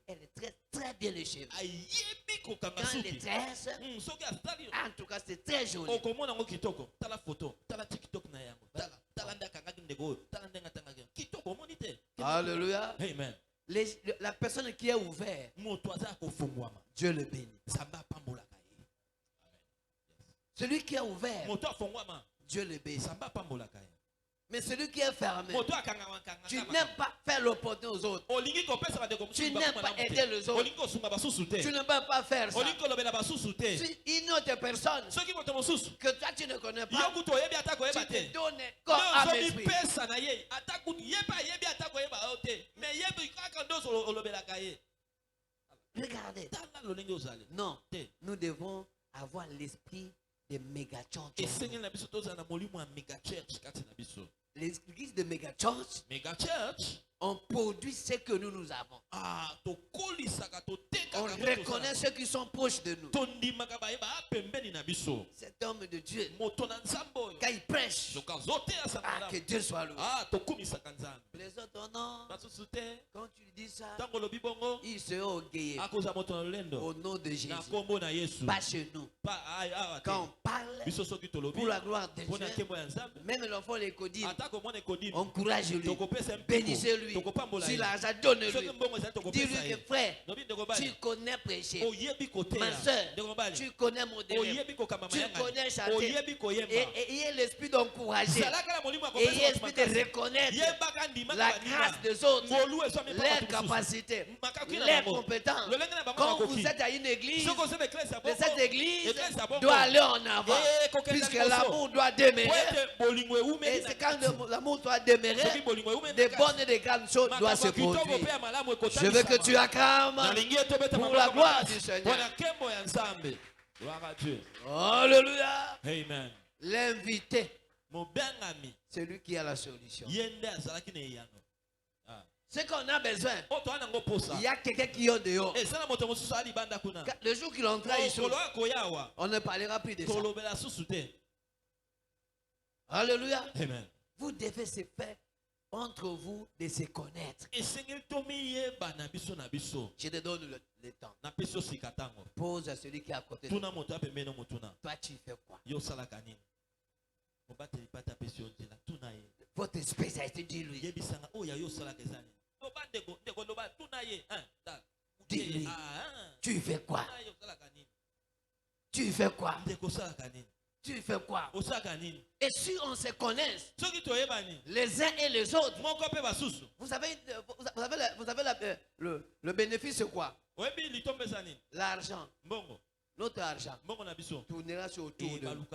Elle est très bien les cheveux. ayebi kokanga Quand elle les suki. tresse, Soki asali en tout cas, c'est très joli. okomona yango kitoko, tala photo, tala tiktok na yango, tala nde akangaki ndeko oyo, tala ndenge atangaki kitoko, omoni te. Alléluia. Amen. La personne qui est ouverte, moto aza kofungwama Dieu le bénit. nzambe apambolaka ye. Celui qui est ouvert, Moto afungwama Dieu le bénit. nzambe apambolaka ye. Mais celui qui est fermé, Moto akangama tu n'aimes pas faire l'opportunité aux autres. olingi kopesa ndeko Tu n'aimes pas aider les autres. olingi kosunga basusu te. Tu ne peux pas faire ça. olingi kolobela basusu te. Si une autre personne soki moto mosusu que toi tu ne connais yo pas, kutu oyebi ata tu koyeba te. te donnes corps, âme, esprit. pesa na ye ata kutu yeba yebi ata koyeba yo te me yebi kaka nde olobelaka ye. Regardez. tala lolenge ozali Non, te. nous devons avoir l'esprit de méga church. esengeli na biso tozala na molimo ya mega church kati na biso. L'église de méga church, Mega church on produit ce que nous avons. tokolisaka On totekaka reconnaît ceux qui sont proches de nous. tondimaka bayeba apembeni na biso. Cet homme de Dieu, moto na nzambe oyo quand il prêche, soki azoteya que malamu Dieu soit loué. tokumisaka nzambe. Les autres, non. basusu te Quand tu dis ça, ntango olobi bongo ils seront orgueilleux. akozala moto na lolendo Au nom de Jésus. na nkombo na yesu. Pas chez nous. awa te. Quand on parle biso soki tolobi pour la gloire de mpona Dieu, nkembo ya nzambe même l'enfant les codines, atako mwana ekodimi encourage-lui, tokopesa bénissez-lui. tokopambola S'il ye. a l'argent, donne-lui. soki mbongo ezali Dis-lui tokopesa que ye. frère, lobi ndeko tu bali connais prêcher. oyebi koteya Ma soeur, ndeko mobali tu connais modérer. oyebi kokamba Tu mayangani connais chanter. oyebi koyemba Et ayez l'esprit d'encourager. zalaka na molimo ya Ayez kopesa l'esprit bato de makasi. reconnaître yebaka ndimaka la baninga. grâce des autres, ngolu ezwami mpa leurs bato mosusu. capacités, Makaki na leurs bango. compétences. lolenge na bango Quand bakoki. vous êtes à une église, soki ozeba eklesi ya de cette bongo église eklesi ya bongo doit aller en avant. kokende Puisque liboso. l'amour doit po demeurer. ete bolingo eumeli Et na c'est quand kati. l'amour doit soki demeurer, bolingo eumeli de na bonnes kati. et de grandes choses doivent se makambo ya kitoko produire. mpe ya malamu Je veux que tu ekotanisama. acclames nalingi etobeta pour maboko la gloire makasi. du Seigneur. mpona nkembo ya nzambe. Gloire à Dieu. Alléluia. Amen. L'invité, mobengami celui qui a la solution. ye nde azalaki na eyano. Ce qu'on a besoin, oyo toza nango posa. il y a quelqu'un qui est en dehors. esala moto mosusu ali libanda kuna. Le jour qu'il entrera ici, mokolo akoya awa on ne parlera plus de ça. kolobela susu te. Alléluia. Amen. Vous devez se faire entre vous de se connaître. esengeli tomiyeba na biso na biso. Je te donne le temps. napesi yo sika ntango. Pose à celui qui est à côté de toi. tuna moto apembeni no motuna. Toi, tu fais quoi? yo osalaka nini. mobateli pata apesi yo nzela tuna ye. Votre spécialité, dis-lui. yebisanga oyo yo osalaka eza nini. loba ndeko loba tuna ye. Dis-lui. Tu fais quoi? tuna ye osalaka nini. Tu fais quoi? ndeko osalaka nini. Tu fais quoi? osalaka nini. Et si on se connaît, soki toyebani les uns et les autres, moko mpe basusu. vous avez le bénéfice, c'est quoi? oyebi litombe eza nini. L'argent, mbongo notre argent, mbongo na biso. tournera sur autour de nous.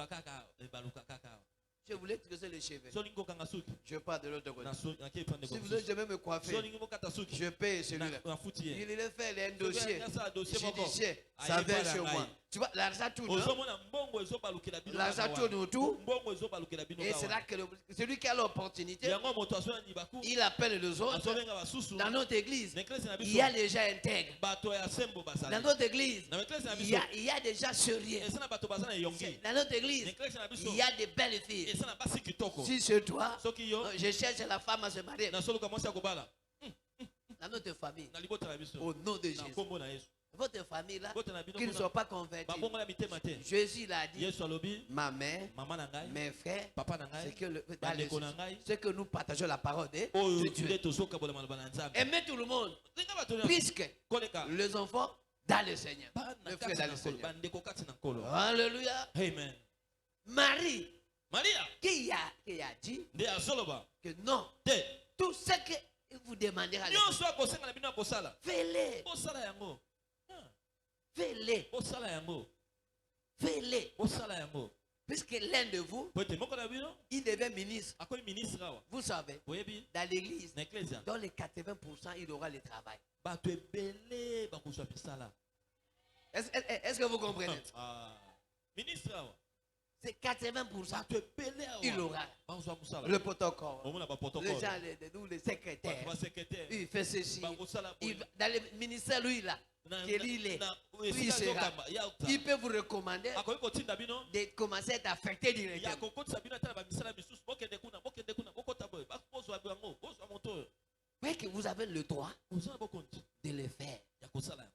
ebaluka kaka. Je voulais tresser les cheveux. solingi kokanga suki. Je pars de l'autre côté. nake epande Si vous voulez, je vais me coiffer. solingi mokata suki. Je paye celui-là. nafuti ye. Il est fait un dossier dossier moko. judiciaire. Ça vient sur moi. Tu vois, l'argent tourne. ozomona mbongo ezobalukela bino. L'argent tourne autour. mbongo ezobalukela bino. Et c'est là que celui qui a l'opportunité, yango moto azwani baku. il appelle les autres. azobenga basusu. Dans notre église, na eklesi na il y a biso. des gens intègres. bato ya sembo Dans bazali. notre église, na eklesi na il biso. y a des gens sérieux. eza na bato baza na eyongi. Dans notre na église, eklesi na biso. il y a des belles filles. eza na basi kitoko. Si c'est toi, soki yo je cherche la femme à se marier. nasoluka mwasi ya kobala. Dans notre famille, na libota na biso. au nom de na Jésus. nkombo na yesu. Votre famille là, bota na bino qui ne kuna. sont pas convertis. babongola mitema te. Jésus l'a dit, yesu alobi ma mère, mama na ngai mes frères, papa na c'est ngai que, bandeko na ngai c'est que nous partageons la parole de oyo Dieu. nde tozokabola maloba na nzambe. Aimez tout le monde, linga bato nyonso. puisque koleka les enfants dans le Seigneur. bana Le kati frère dans na le nkolo. Seigneur. bandeko kati na nkolo. Alléluia. amen. Marie, maria qui a dit nde azoloba que non, te tout ce que vous demandez à nyonso akosenga na bino akosala. fais-le, bosala yango. fais-le, bosala yango. fais-le. bosala yango. Puisque l'un de vous, il devient ministre. Vous savez, dans l'église, dans les 80%, il aura le travail. Est-ce que vous comprenez? C'est 80%. Il aura le protocole. Les gens, les secrétaires. Il fait ceci. Dans le ministère, lui, là, il sera. Il peut vous recommander de commencer à être affecté directement. Oui, que vous avez le droit de le faire.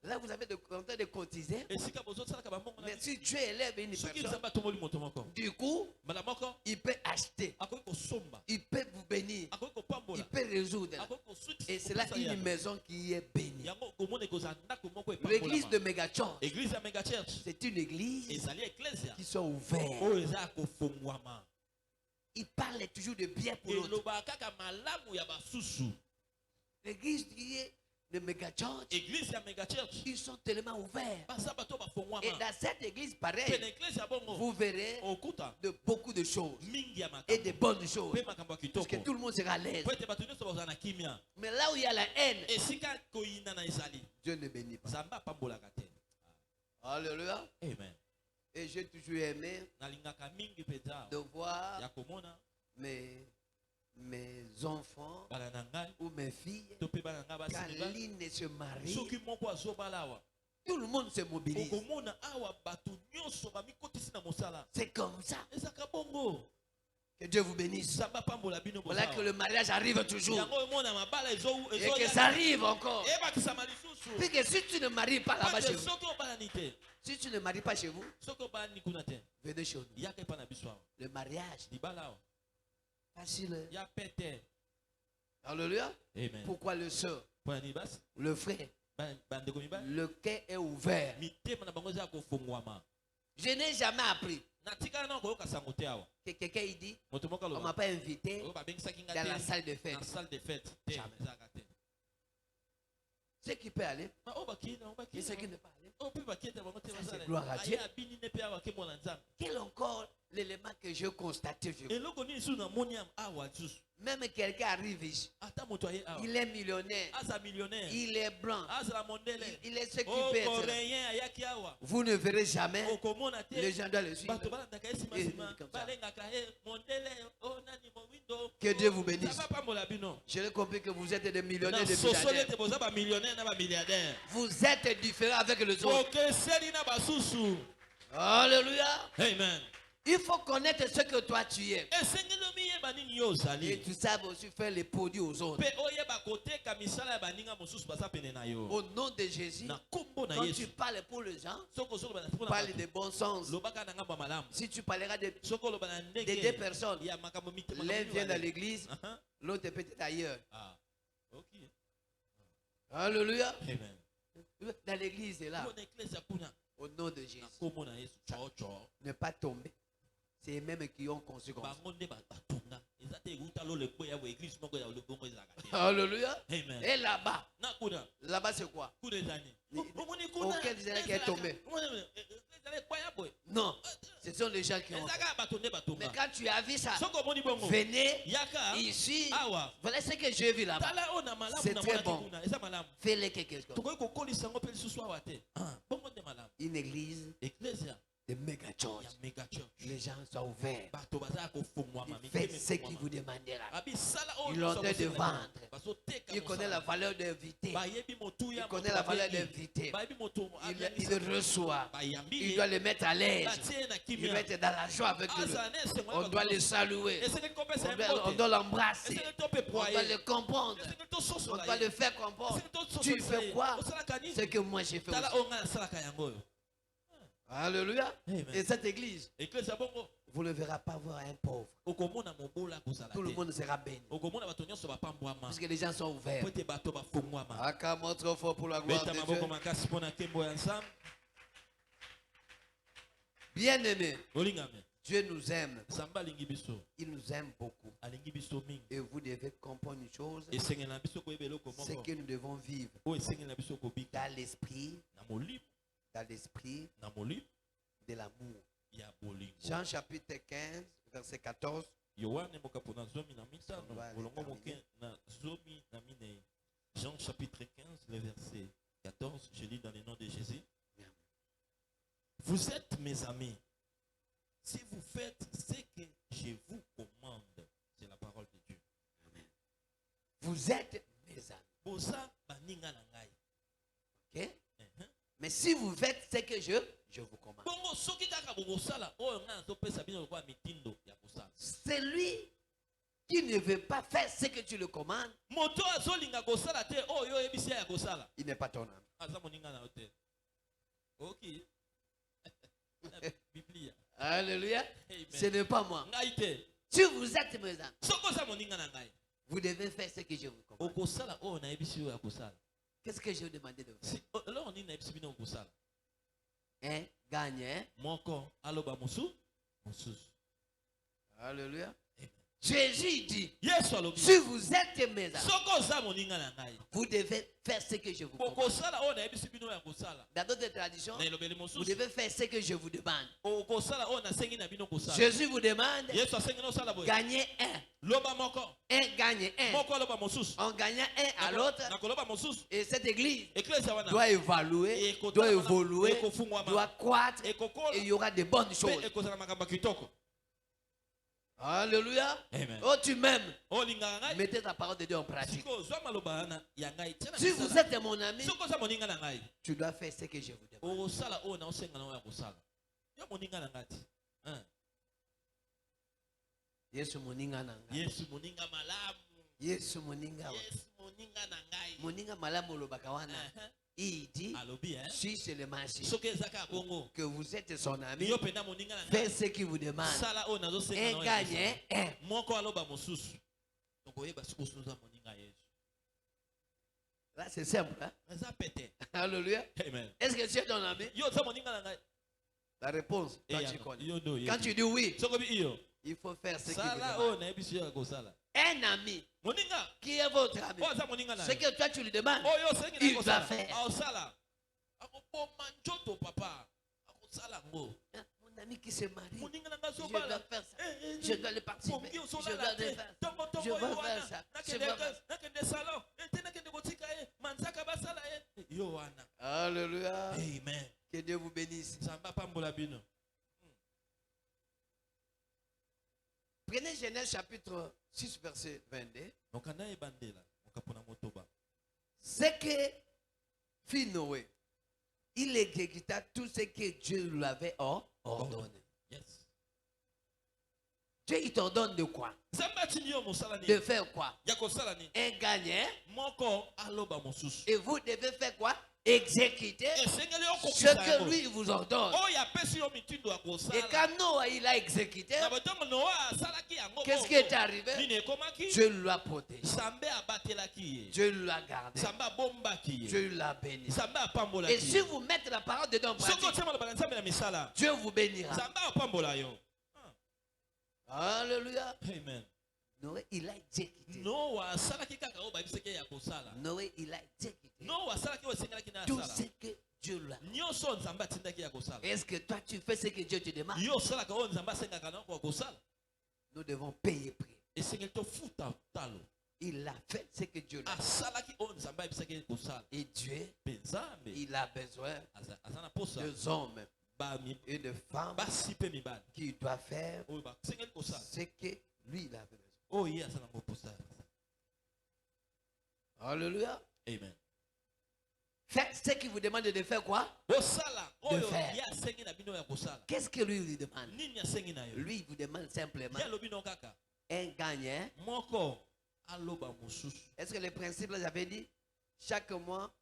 Là, vous avez le droit de cotiser. Mais si Dieu élève une personne, du coup, il peut acheter. Il peut vous bénir. Il peut résoudre. Et c'est là une maison qui est bénie. L'église de Megachurch, c'est une église qui sont ouvertes. Il parle toujours de bien pour l'autre. L'église qui est de Megachurch, ils sont tellement ouverts. Et dans cette église pareille, vous verrez de beaucoup de choses et de bonnes choses. Parce que tout le monde sera à l'aise. Mais là où il y a la haine, Dieu ne bénit pas. Alléluia. Amen. Et j'ai toujours aimé de voir mes enfants ou mes filles, quand l'une se marie, tout le monde se mobilise. C'est comme ça. Que Dieu vous bénisse. Voilà que le mariage arrive toujours. Et que ça arrive encore. Puis que si tu ne maries pas là-bas chez vous, si tu ne maries pas chez vous, venez chez nous. Le mariage, facile. Alléluia. Pourquoi le soeur, le frère, le cœur est ouvert. Je n'ai jamais appris que quelqu'un il dit on ne m'a pas invité dans la salle de fête. Jamais. Ce qui peut aller et ce qui ne peut aller. Ça, c'est gloire à Dieu. Quel encore l'élément que je constate? Même quelqu'un arrive ici, il est millionnaire, il est blanc, il est ce qui peut être. Vous ne verrez jamais, les gens doivent le suivre. Que Dieu vous bénisse. J'ai compris que vous êtes des millionnaires, des milliardaires. Vous êtes différents avec les autres. Alléluia. Amen. Il faut connaître ce que toi tu es. Et tu sais aussi faire les produits aux autres. Au nom de Jésus, quand tu parles pour les gens, parle de bon sens. Si tu parleras de deux personnes, l'un vient dans l'église, l'autre peut-être ailleurs. Alléluia. Dans l'église est là. Au nom de Jésus. Ne pas tomber. C'est eux-mêmes qui ont conçu comme ça. Alléluia. Et là-bas, là-bas c'est quoi? Auquel des qui est tombé. Non, ce sont les gens qui ont. Mais quand tu as vu ça, venez ici. Voilà ce que j'ai vu là-bas. C'est très bon. Fais-les quelque chose. Une église de Megachurch. Les gens sont ouverts. Ils font ce qu'ils vous demandera. Ils ont de vendre. Ils connaissent la valeur d'inviter. Ils connaissent la valeur d'inviter. Ils reçoivent. Ils doivent les mettre à l'aise. Ils doivent être dans la joie avec eux. On doit les saluer. On doit l'embrasser. On doit le comprendre. On doit le faire comprendre. Tu fais quoi? Ce que moi j'ai fait aussi. Alléluia. Amen. Et cette église, vous ne verrez pas voir un pauvre. Tout le monde sera béni. Parce que les gens sont ouverts. Acclame trop fort pour la gloire de Dieu. Bien-aimé, Dieu nous aime. Il nous aime beaucoup. Et vous devez comprendre une chose. C'est que nous devons vivre dans l'esprit. Dans l'esprit de l'amour. Jean chapitre 15, verset 14. Jean chapitre 15, le verset 14, je lis dans le nom de Jésus. Vous êtes mes amis si vous faites ce que je vous commande. C'est la parole de Dieu. Amen. Vous êtes mes amis. Ok? Mais si vous faites ce que je vous commande. C'est lui qui ne veut pas faire ce que tu le commandes. Il n'est pas ton ami. Ok. Alléluia. Ce n'est pas moi. Si vous êtes mes amis, vous devez faire ce que je vous commande. Qu'est-ce que je vous demande de faire? Un gagne. Alléluia. Jésus dit, si vous êtes mes amis, vous devez faire ce que je vous commande. Dans d'autres traditions, vous devez faire ce que je vous demande. Jésus vous demande, gagnez un. Un gagne un. En gagnant un à l'autre, et cette église doit évaluer, doit évoluer, doit croître, et il y aura de bonnes choses. Alléluia. Amen. Oh, tu m'aimes. Mettez ta parole de Dieu en pratique. Si vous êtes mon ami, tu dois faire ce que je vous demande. Yesu moninga nanga. Yesu moninga malamu lobakawana. Il dit, si c'est le Messie, que vous êtes son ami, faites ce qu'il vous demande. Et gagnez un. Là, c'est simple. Hein? Alléluia. Est-ce que tu es ton ami? La réponse, toi, tu connais. Quand tu dis oui, il faut faire ce qu'il vous demande. Un ami qui est votre ami, ce que toi tu lui demandes, il doit faire. Mon ami qui se marie, je dois faire ça. Je dois le participer. Je dois le faire. Je veux faire ça. Je veux faire ça. Alléluia. Amen. Que Dieu vous bénisse. Prenez Genèse chapitre 6, verset 22. C'est que fit Noé, il exécuta tout ce que Dieu lui avait ordonné. Yes. Dieu, il t'ordonne de quoi? De faire quoi? Un gagnant. Et vous devez faire quoi? Exécuter ce que lui vous ordonne. Et quand Noé il a exécuté, qu'est-ce qui est arrivé? Dieu l'a protégé. Dieu l'a gardé. Dieu l'a béni. Et si vous mettez la parole de Dieu en pratique, Dieu vous bénira. Alléluia. Amen. Noé il a exécuté. Noé il a exécuté tout ce que Dieu l'a. Est-ce que toi tu fais ce que Dieu te demande? Nous devons payer prix. Il a fait ce que Dieu l'a. Et Dieu, il a besoin de hommes et de femmes qui doivent faire ce que lui il a besoin. Alléluia. Amen. Faites ce qu'il vous demande de faire quoi? De faire. Qu'est-ce que lui lui demande? Lui il vous demande simplement un gagnant. Est-ce que le principe là j'avais dit? Chaque mois,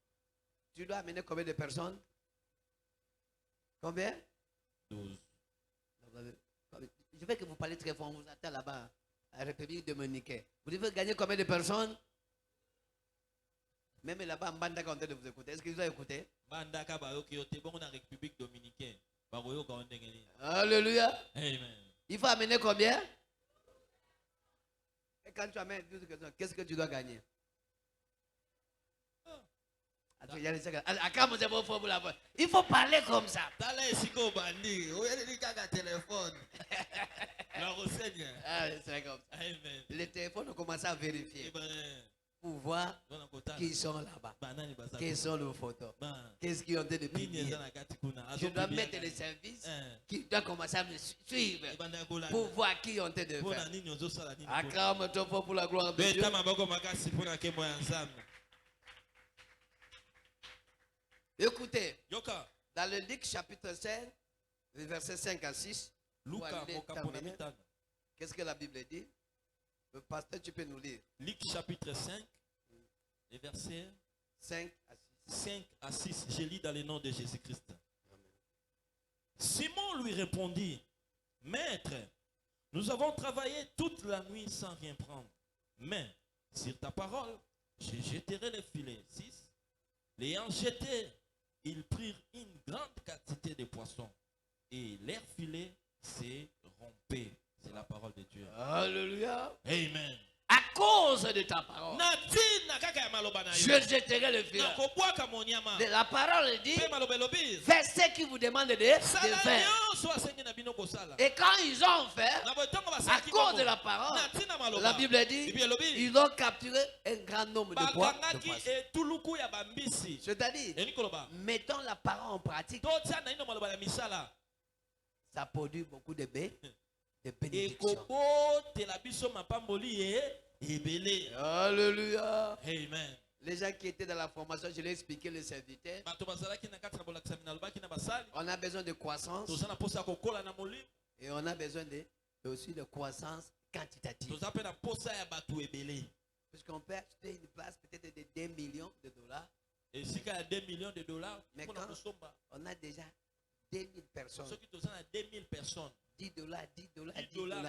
tu dois amener combien de personnes? Combien? 12. Je veux que vous parlez très fort, on vous attend là-bas à la République dominicaine. Vous devez gagner combien de personnes? Même là-bas, Mbandaka est en train de vous écouter. Est-ce qu'ils ont écouté? Alléluia. Amen. Il faut amener combien? Et quand tu amènes 12 personnes, qu'est-ce que tu dois gagner? Il faut parler comme ça. C'est comme ça. Le téléphone commence à vérifier pour voir qui sont là-bas, qui sont nos photos, qu'est-ce qu'ils ont de publier. Je dois mettre les services qui doivent commencer à me suivre pour voir qui ont de faire. Acclame-toi pour la gloire de Dieu. Écoutez, dans le Luc chapitre 5, versets 5 à 6, qu'est-ce que la Bible dit? Le pasteur, tu peux nous lire. Luc chapitre 5, les versets 5 à 6. Je lis dans le nom de Jésus-Christ. Simon lui répondit, Maître, nous avons travaillé toute la nuit sans rien prendre. Mais sur ta parole, je jetterai les filets. 6. L'ayant jeté, ils prirent une grande quantité de poissons. Et leur filet s'est rompé. C'est la parole de Dieu. Alléluia. Amen. À cause de ta parole, je jetterai le filet. La parole dit, faites ce qui vous demande de faire. Et quand ils ont fait, à cause de la parole, la Bible dit, ils ont capturé un grand nombre de poissons. C'est-à-dire, mettons la parole en pratique, ça produit beaucoup de bénédictions. Alléluia. Amen. Les gens qui étaient dans la formation, je l'ai expliqué, les serviteurs. On a besoin de croissance. Et on a besoin aussi de croissance quantitative. Puisqu'on peut acheter une place peut-être de 2 millions de dollars. Et si il y a 2 millions de dollars, mais quand on a déjà 2000 personnes. 10 dollars, 10 dollars, 10 dollars.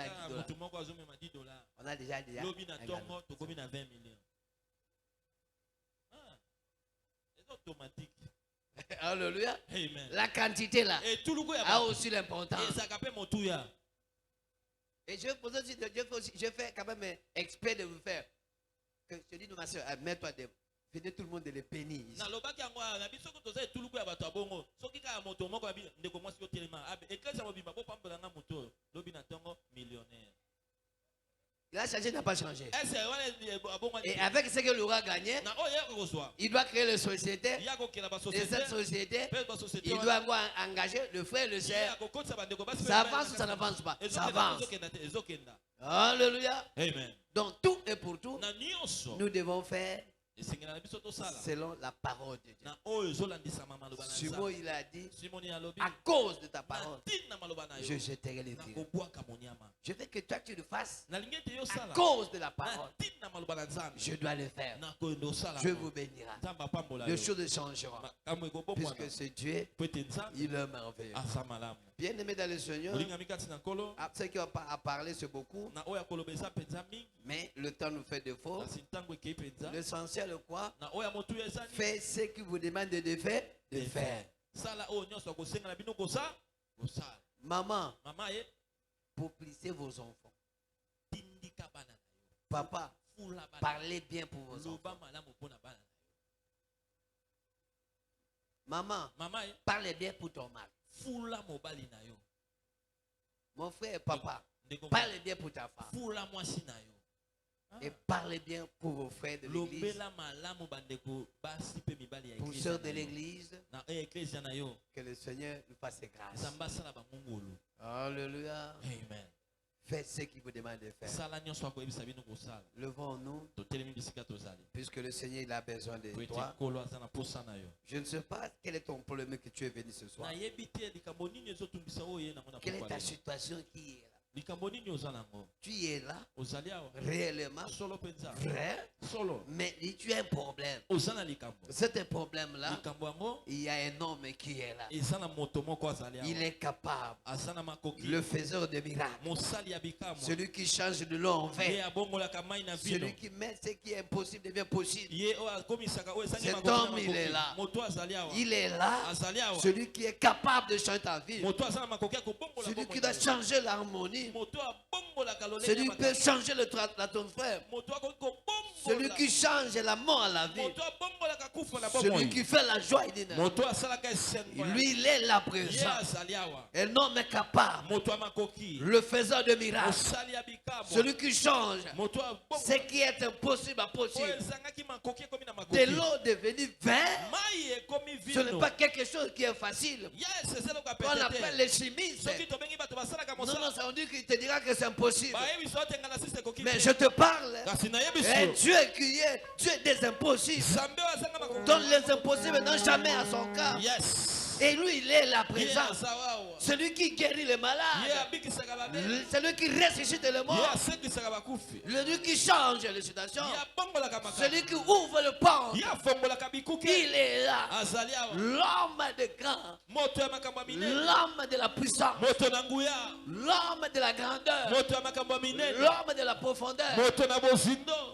On a déjà 20 millions. C'est automatique. Alléluia. Amen. La quantité là a aussi l'importance. Et je fais quand même exprès de vous faire. Que je dis, ma soeur, mets-toi devant. Venez tout le monde de les bénir. L'argent n'a pas changé. Et avec ce que l'aura gagné, il doit créer les sociétés. Et cette société, il doit avoir engagé le frère et le sœur. Ça avance ou ça n'avance pas? Ça avance. Alléluia. Amen. Donc tout et pour tout, nous devons faire selon la parole de Dieu. Simon il a dit, à cause de ta parole, je jetterai les filets. Je veux que toi tu le fasses à cause de la parole. Je dois le faire. Je vous bénira. Les choses changeront. Puisque ce Dieu, il est merveilleux. Bien aimé dans le Seigneur, ce qui a parlé c'est beaucoup, mais le temps nous fait défaut. L'essentiel est quoi? Faites ce qui vous demande de faire. Maman, pour plisser vos enfants. Papa, parlez bien pour vos enfants. Maman, parlez bien pour ton mari. Mon frère, papa, parlez bien pour ta femme. Et parlez bien pour vos frères de l'église. Pour ceux de l'église, que le Seigneur nous fasse grâce. Alléluia. Amen. Faites ce qu'il vous demande de faire. Levons-nous, puisque le Seigneur il a besoin de toi. Je ne sais pas quel est ton problème que tu es venu ce soir. Quelle est ta situation qui est là? Tu es là réellement vrai, mais tu as un problème. C'est un problème là. Il y a un homme qui est là. Il est capable, le faiseur de miracles, celui qui change de l'eau en vin, celui qui met ce qui est impossible devient possible. Cet homme il est là. Il est là, celui qui est capable de changer ta vie, celui qui doit changer l'harmonie ami. Celui qui peut changer ton frère. Celui qui change la mort à la vie. Celui qui fait la joie. Lui, il est là présent. Un homme est capable. Le faiseur de miracles. Celui qui change ce qui est impossible à possible. De l'eau devenue vin, ce n'est pas quelque chose qui est facile. On appelle les chimistes. Non, ça veut dire qu'il te dira que c'est impossible. Mais je te parle. Un Dieu qui est Dieu des impossibles. Dont les impossibles n'ont jamais à son cas. Et lui, il est là présent. Celui qui guérit les malades. Celui qui ressuscite les morts. Celui qui change les situations. Celui qui ouvre le pont. Il est là. L'homme de grand. L'homme de la puissance. L'homme de la grandeur. L'homme de la profondeur.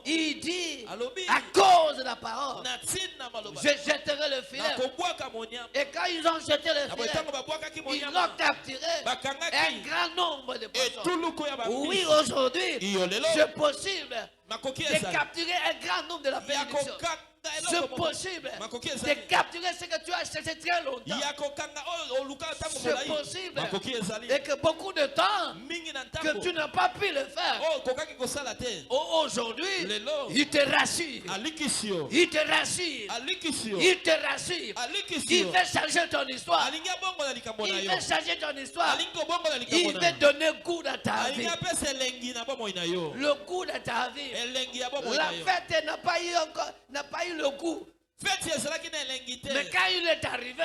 Il dit, à cause de la parole, je jetterai le filet. Et quand ils ont jeté le filet, ils l'ont capturé un grand nombre de personnes. Oui, aujourd'hui, c'est possible de capturer un grand nombre de la bénédiction. C'est possible de capturer ce que tu as cherché très longtemps. C'est possible. Et que beaucoup de temps que tu n'as pas pu le faire. Aujourd'hui, il te rassure. Il te rassure. Il te rassure. Il veut changer ton histoire. Il veut changer ton histoire. Il veut donner goût à ta vie. Le goût de ta vie. La fête n'a pas eu le goût. Mais quand il est arrivé,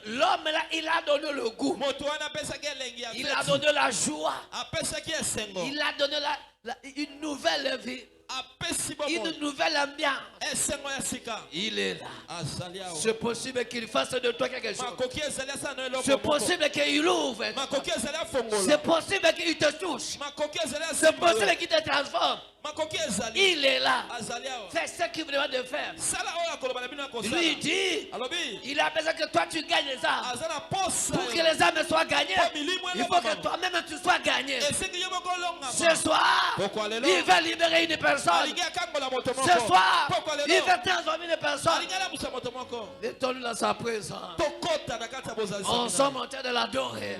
l'homme là, il a donné le goût. Il a donné la joie. Il a donné une nouvelle vie. Une nouvelle ambiance. Il est là. C'est possible qu'il fasse de toi quelque chose. C'est possible qu'il ouvre. C'est possible qu'il te touche. C'est possible qu'il te transforme. Il est là. Fais ce qu'il vous demande de faire. Lui dit, il a besoin que toi tu gagnes les âmes. Pour que les âmes soient gagnées, il faut que toi-même tu sois gagné. Ce soir, il va libérer une personne. Ce soir, il va transformer une personne. Détends-lui dans sa présence. On sommes en train de l'adorer.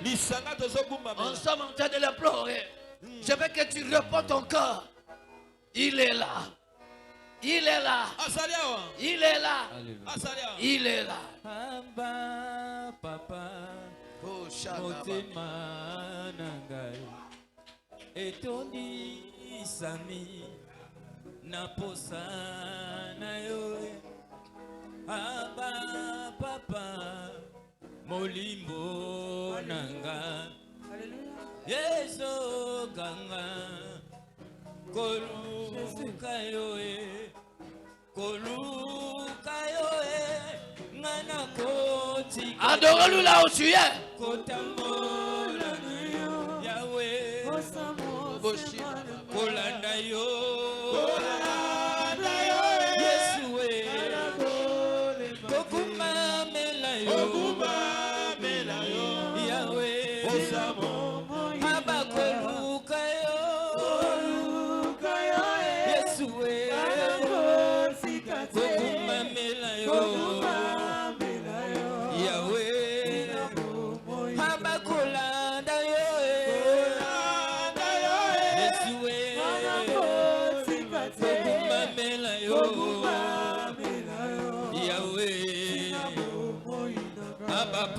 On sommes en train de l'implorer. Je veux que tu réponds ton corps. Il est là. Il est là. Il est là. Il est là. Papa, Oh, motema nangai etondi sami na posa na yo aba papa molimbo nanga yeso ganga koluka yo ngana koti adore-le là où tu es. Yahweh kolanda yo Yesuwe kokumamela yo Yahweh abakoluka yo Yesuwe kokumamela yo Papa,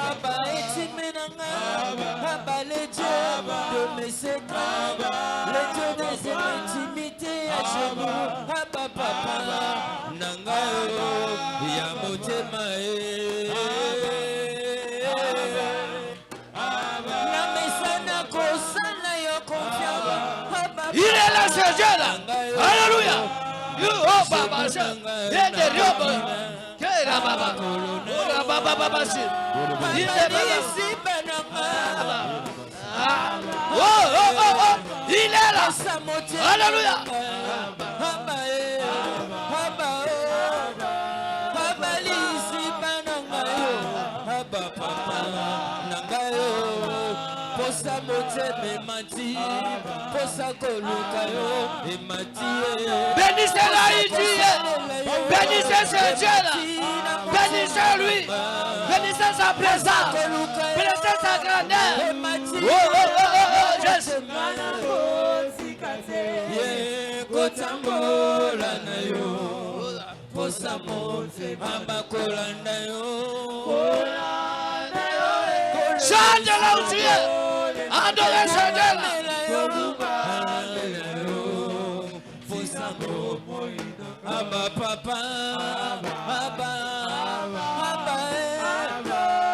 Abba etimenanga, Abba le Dieu de mes secrets, le Dieu des intimités à genoux, Abba papa, nangayo ya motema na mesana kosana yo confiance. Il est là, ce Dieu-là. Alléluia. Oh, Baba, il est derrière. Il est là. Alléluia. Bénissez l'Haïti, bénissez ce Dieu-là, bénissez-lui, bénissez sa présence, bénissez sa grandeur. Oh, oh, oh, oh, oh, Jésus. Chante là où tu es, adorez ce Dieu-là. Abba papa, Abba, Abba,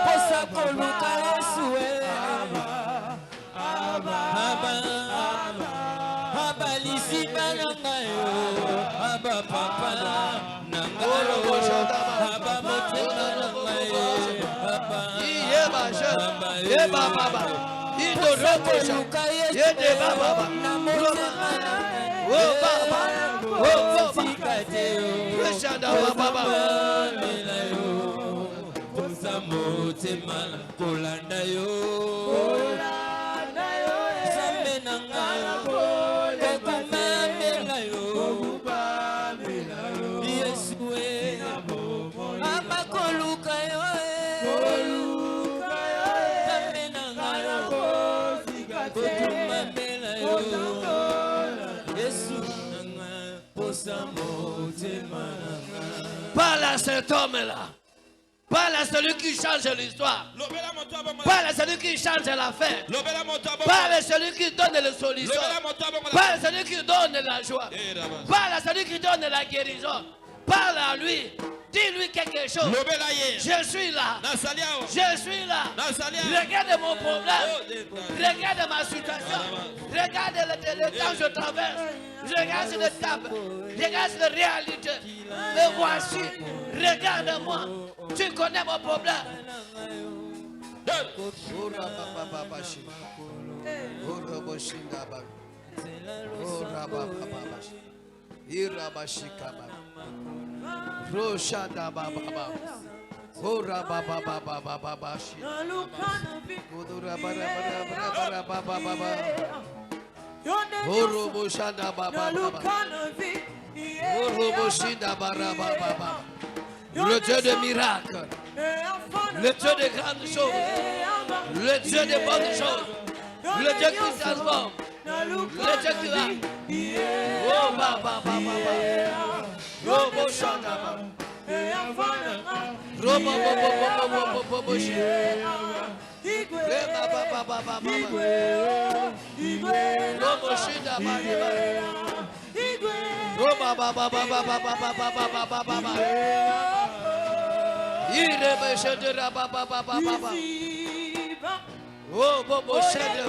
posa koluka Yesue, Abba, Abba lisi banangayo, Abba papa, nangayo, Abba motema nangayo, Abba, Yeba baba, posa koluka Yesue, oh baba, oh baba. Parle à cet homme-là. Parle à celui qui change l'histoire. Parle à celui qui change l'affaire. Parle à celui qui donne les solutions. Parle à celui qui donne la joie. Parle à celui qui donne la guérison. Parle à lui. Dis-lui quelque chose. Je suis là. Je suis là. Regarde mon problème. Regarde ma situation. Regarde le temps que je traverse. Regarde cette étape. Regarde cette réalité. Me voici. Regarde-moi. Tu connais mon problème. Roshada baba baba. Ora baba baba baba bashi. Odora bara bara baba baba. Oro boshada baba baba. Oro boshida bara baba baba. Le Dieu de miracles, le Dieu de grandes choses, le Dieu de bonnes choses, le Dieu qui transforme, le Dieu qui va. Oh baba baba baba. Robo shanda baba. Robo bobo shi. Reba baba baba baba. Robo shinda baba. Roba baba baba baba baba baba. Irebe shanda baba baba baba. Oh bobo shanda.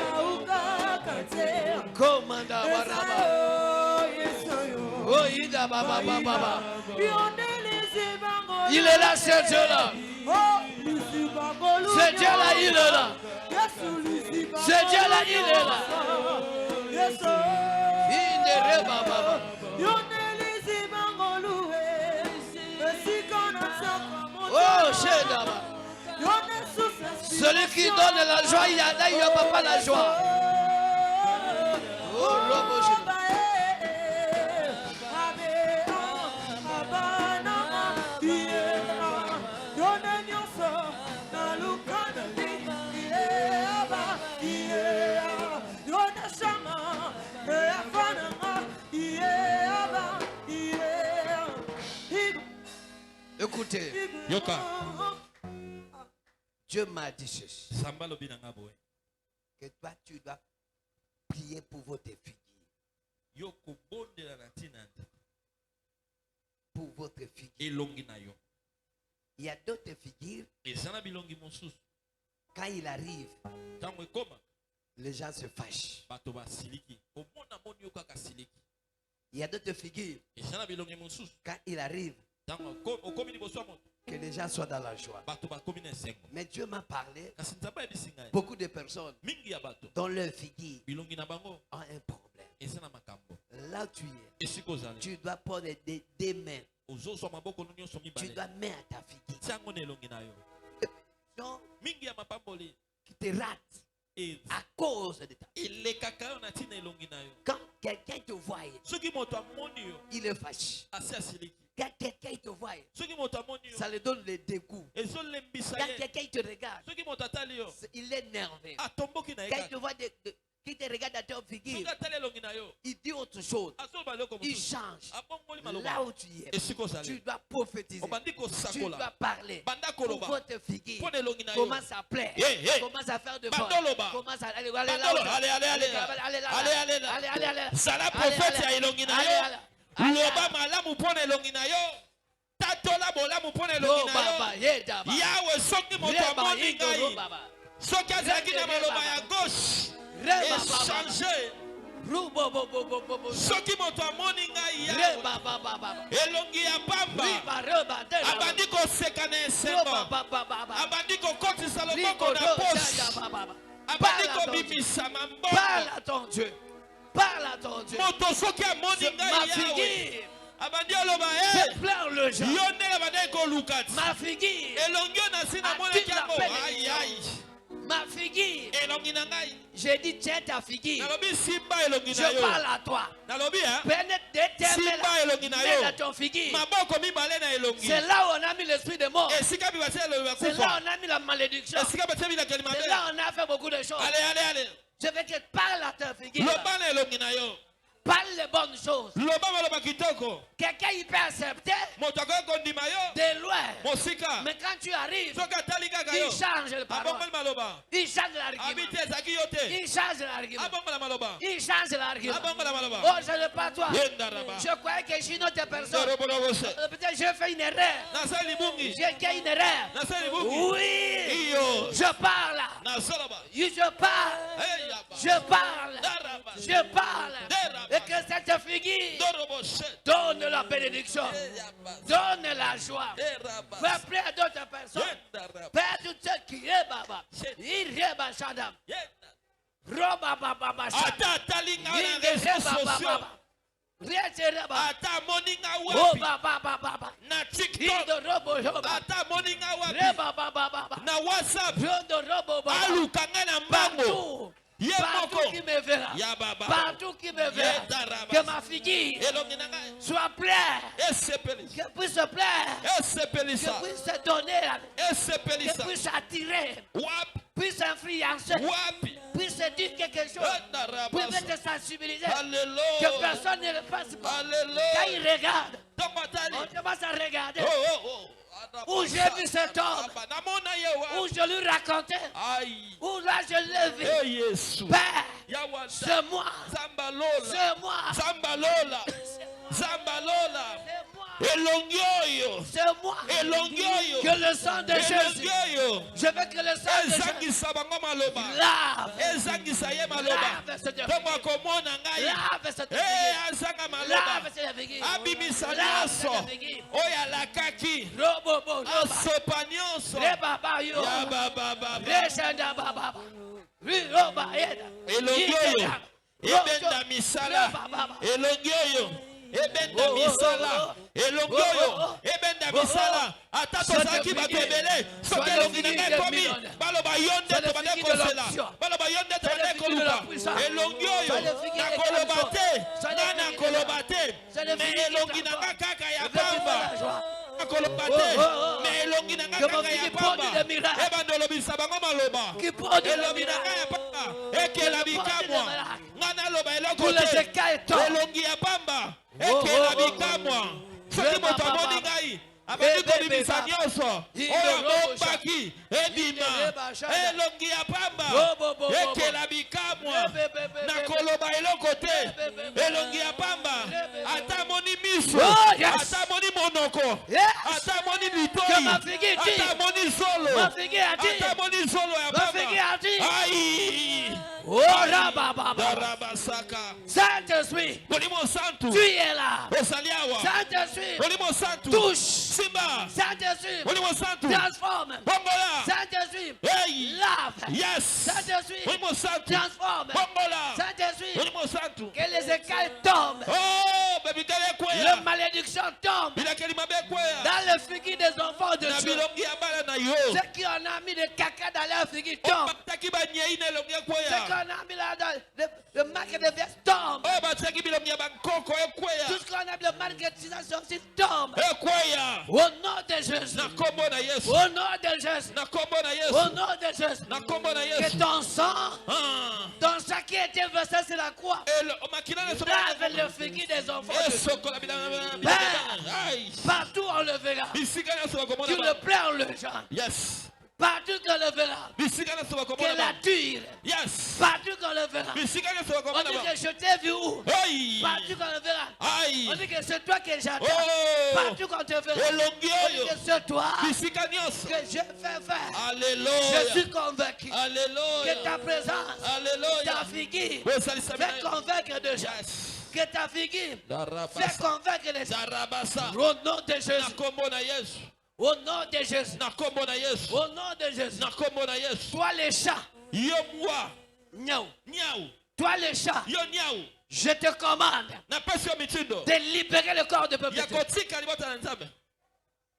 Komanda baraba. Oh ida baba baba. Il est là, ce Dieu-là. Ce Dieu-là, il est là. Ce Dieu-là, il est là. Il est là, baba. Oh, Shedaba. Celui qui donne la joie, il y en a, il n'y a pas la joie. Oh, Robo Shedaba. Écoutez. Yoka. Dieu m'a dit ceci. Samba lobi na nga boye. Que toi, tu dois prier pour votre figure. Yoko bonde la natinante. Pour votre figure. Elongi na yo. Il y a d'autres figures. Et ça na bilongi mosusu. Quand il arrive, Tango ekoma. les gens se fâchent. Bato ba siliki. Omona moni yoka ka siliki. Il y a d'autres figures. Et ça na bilongi mosusu. Quand il arrive, Tango okomi liboso ya moto. que les gens soient dans la joie. Bato ba komi na esengo. Mais Dieu m'a parlé. Kasi nzamba ebisi ngai. Beaucoup de personnes Mingi ya bato. dont leur figure Bilongi na bango. ont un problème. Eza na makambo. Là où tu es, Esiko ozali. tu dois prendre des mains. Ozozwa maboko nyonso Tu mibale. dois mettre à ta figure. Tiango na elongi na yo. Non, Mingi ya mapamboli. qui te rate Et à cause de ta. elekaka yo na ntina elongi na yo. Quand quelqu'un te voit, Soki moto amoni yo. il est fâché. Asi asiliki. Quand quelqu'un te voit, Soki moto amoni yo. ça lui donne le dégoût. Ezolembisa Quand ye. quelqu'un te regarde, Soki moto atali yo. il est nerveux. Atomboki na ye Quand il kaka. te voit, qui te regarde à ta figure, Soki atali elongi na yo. il dit autre chose. Azoloba eloko Il mosusu. change. Abongoli Là maloba. où tu es, Esiko tu ozali. dois prophétiser. Obandi Tu dois kosakola. parler. Banda Pour koloba. votre figure. Pone elongi na yo. Commence à plaire. Hey, hey. Commence à faire de Bandoloba. Commence à aller Bandolo. là. Allez, allez, allez. Allez là. Allez, allez là. Allez. Zala prophète ya elongi na yo. Loba malamu pona elongi na yo. Tatola bolamu pona elongi na yo. Yawe soki moto amoni ngai. Soki azalaki na maloba ya gauche. Échanger. Soki moto amoni ngai yawe. Elongi ya pamba. Abandi koseka na esengo. Abandi kokotisa loboko na poche. Abandi kobimisa Parle mamboko. à ton Dieu. Parle à ton Dieu. Moto soki amoni Ma ngai yawe. figure. Abandi aloba Fais pleure le gens. yo ndenge bandeki koluka ti. Ma figure. Elongi oyo na si namonaki yango. Ayi. Ma figure. Elongi na ngai. J'ai dit tiens ta figure. Nalobi simba elongi na Je yo. parle à toi. Nalobi Pénètre tes simba elongi na mains yo. dans ton figure. Maboko mibale na elongi. C'est là où on a mis l'esprit de mort. Esika bibasi elongi ya C'est là kufa. où on a mis la malédiction. Esika bati bila C'est kelimate. là où on a fait beaucoup de choses. Allez. Je veux que tu parles à ta figure. Loba na elongi na yo. Parle les bonnes choses. Loba maloba kitoko. Quelqu'un il peut accepter Moto akoki kondima yo. de loin. Mosika. Mais quand tu arrives, Soki atali kaka yo. il change le parole. Abongoli maloba. Il change l'argument. Abi te ezalaki yo te. Il change l'argument. Abongola maloba. Il change l'argument. Abongola maloba. Oh, je ne pas toi. Yendaraba. Je croyais que je suis une autre personne. Zorobogose. Peut-être j'ai fait une erreur. Nasali bungi. J'ai fait une erreur. Nasali bungi. Oui. Iyo. Je parle. Nasolaba. Je parle. Hey yaba. Je parle. Daraba. Je parle. Et que cette figure Doroboshe. donne la bénédiction. Hey yaba. Donne la joie. Deraba. Fais plaire à d'autres personnes. Yendaraba. Père tout ce qui est baba. Il est bachadam. Yenda. Roba baba Ata talinga na Il réseaux est sociaux. baba. Rien c'est baba. Ata moninga Oh wapi. baba. Na Il TikTok. de robo roba. Ata moninga wapi. Reba baba. Na WhatsApp. Rondo robo baba. Alukanga na mbango. Partout. Ye Partout moko. qui me verra. Ya baba. Partout qui me verra. Yedaraba. Que ma figure Elongi na ngai. soit pleine. Esepelisa. Que puisse se plaire. Esepelisa. Que puisse se donner. Que Esepelisa. puisse attirer. Wapi. Puisse influencer. Wapi. Puisse dire quelque chose. Yendaraba. Puisse te sensibiliser. Que Alléluia. personne ne le fasse pas. Quand Alléluia. il regarde, Tongo atali. on commence à regarder. Oh. Où j'ai vu cet homme. Namona ye Où wa. je lui racontais. Aïe. Où là je l'ai vu. Eh Yesu. Père, Yawanda. c'est moi. Zambalola. C'est moi. Zambalola. Zambalola. C'est moi. Elongi oyo. C'est moi. Elongi oyo. Que le sang de Jésus. Elongi oyo. Je veux que le sang de Jésus Ezangisa bango maloba. lave. Ezangisa ye maloba. Lave cette Tongo figure. akomona ngai. Lave cette Eh figure. azanga maloba. Lave cette figure. Abimisa Lave nyonso. cette figure. Oyo alakaki. Robo, roba. Asopa nyonso. Reba, yo. Ya baba. Reshenda, baba. Roba, yeda. Elongi oyo. Ebenda misala. Elongi oyo. Ebenda misala. Elongi oyo. Ebenda misala. Ata tozalaki bato ebele. Soki elongi na ngai ekomi. Baloba yo nde tobande kosela. Baloba yo nde tobande koluka. Elongi oyo. Nakoloba te. Nga nakoloba te. Mais elongi na nga kaka ya pamba. Nakoloba te. Mais elongi na nga kaka ya pamba. Ebanda olobisa bango maloba. Elongi na nga ya pamba. Ekela bikamwa. Nga naloba eloko te. Elongi ya pamba. Ekela bikamwa. Soki moto amoni ngai abandi kolibisa nyonso oyo bombaki edima elongi ya pamba ekela bikamwa na koloba eloko te elongi ya pamba ata moni miso ata moni monoko ata moni litoi ata moni solo ata moni solo ya pamba ai Saint-Esprit, tu es là. Saint-Esprit, touche. Saint-Esprit, transforme. Saint-Esprit, lave. Saint-Esprit, transforme. Saint-Esprit, que les écailles tombent. La malédiction tombe dans le figuier des enfants de Dieu. Ceux qui ont mis de caca dans leur figuier tombent. Ceux qui ont mis là dans le marque de veste tombe. Tout ce qu'on a le marque de aussi tombe. Au nom de Jésus. Au nom de Jésus. Au nom de Jésus. Que ton sang qui a été versé sur la croix lave le figuier des enfants de Dieu. Partout on le verra. Tu le pleures le genre. Yes. Partout qu'on le verra. Que la tire. Yes. Partout qu'on le verra. On dit que je t'ai vu où? Partout qu'on le verra. On dit que c'est toi que j'attends. Partout qu'on te verra. On dit que c'est toi que je fais faire. Alléluia. Je suis convaincu que ta présence, ta figure, fait convaincre de gens. Que ta figure fait convaincre les gens. Au nom de Jésus. Au nom de Jésus. Au nom de Jésus. Toi les chats. Niaou. Toi les chats. Je te commande de libérer le corps de peuple.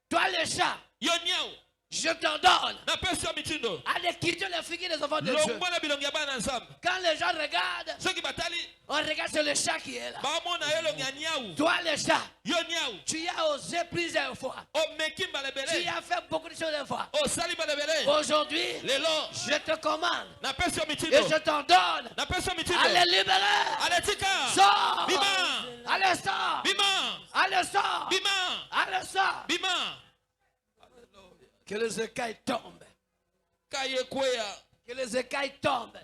Toi les chats. Je t'ordonne à quitter le figuier des enfants de Dieu. Quand les gens regardent, on regarde sur le chat qui est là. Toi le chat, tu as osé plusieurs fois. Tu as fait beaucoup de choses une fois. Aujourd'hui, je te commande et je t'ordonne à les libérer. Sors. Allez, sors. Allez, sors. Allez, sors. Que les écailles tombent. Que les écailles tombent.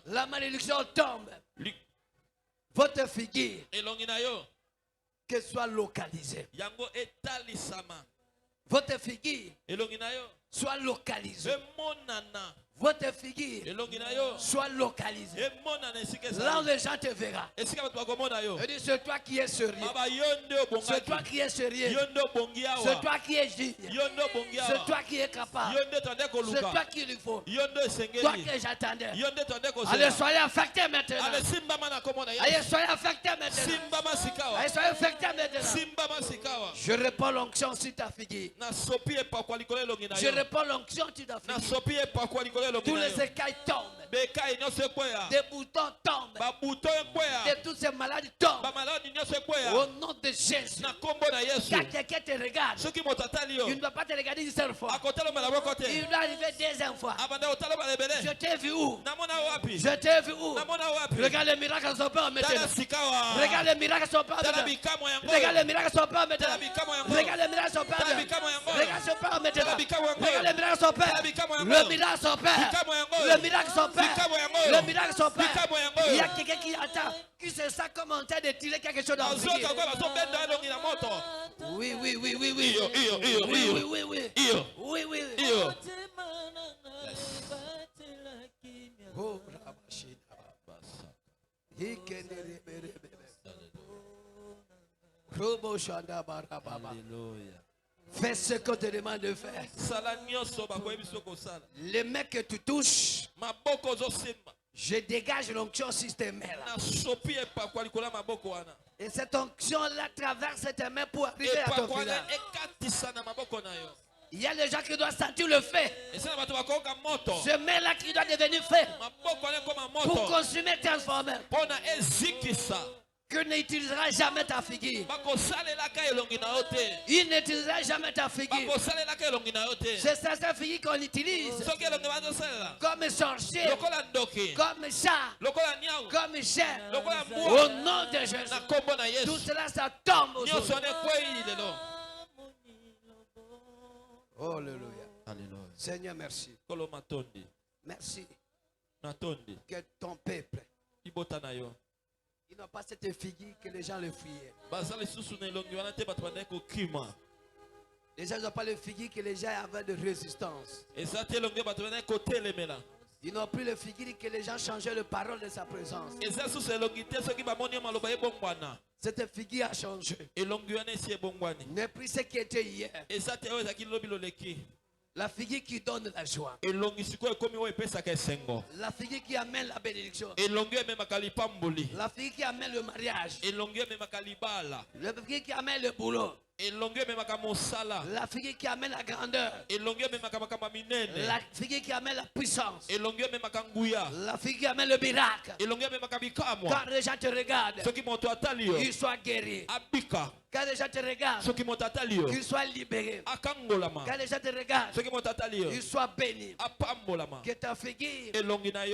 La malédiction tombe. Votre figure qu'elle soit localisée. Votre figure soit localisée. Votre figure soit localisée. Là où les gens te verront. C'est toi qui es sérieux. C'est toi qui es sérieux. C'est toi qui es digne. C'est toi qui es capable. C'est toi qui lui faut. Toi que j'attendais. Allez, soyez affectés maintenant. Allez, soyez affectés maintenant. Allez, soyez affectés maintenant. Je réponds l'onction sur ta figure. Je réponds l'onction sur ta figure. Tous les écailles tombent. Des boutons tombent. De toutes ces maladies tombent. Au nom de Jésus. Quand quelqu'un te regarde, il ne doit pas te regarder une seule fois. Il doit arriver deuxième fois. Je t'ai vu où? Je t'ai vu où? Regarde les miracles sont pas maintenant. Regarde les miracles sont pas maintenant. Regarde les miracles sont pas maintenant. Regarde les miracles sont pas maintenant. Regarde les miracles sont pas. Le miracle sont pas. Le miracle sont pas. Le miracle sont pas. Il y a quelqu'un qui attend, qui se sent comme en train de tirer quelque chose dans le figuier. Oui. Fais ce qu'on te demande de faire. Les mecs que tu touches, je dégage l'onction sur tes mains là. Et cette onction-là traverse tes mains pour arriver à ton final. Il y a les gens qui doivent sentir le feu. Ce main-là qui doit devenir feu. Pour consumer, transformer. Que n'utilisera jamais ta figure. Il n'utilisera jamais ta figure. C'est cette figure qu'on utilise comme sorcier, comme chat, comme chien. Au nom de Jésus. Tout cela, ça tombe aujourd'hui. Alléluia. Alléluia. Seigneur, merci. Merci que ton peuple, ils n'ont pas cette figure que les gens le fuyaient. Les gens n'ont pas le figure que les gens avaient de résistance. Ils n'ont plus le figure que les gens changeaient de parole de sa présence. Cette figure a changé. N'est plus ce qui était hier. La figure qui donne la joie. La figure qui amène la bénédiction. La figure qui amène le mariage. La figure qui amène le boulot. La figure qui amène la grandeur. La figure qui amène la puissance. La figure qui amène le miracle. Quand les gens te regardent, ils soient guéris. Quand les gens te regardent, qu'ils soient libérés. Quand les gens te regardent, qu'ils soient bénis. Que ta figure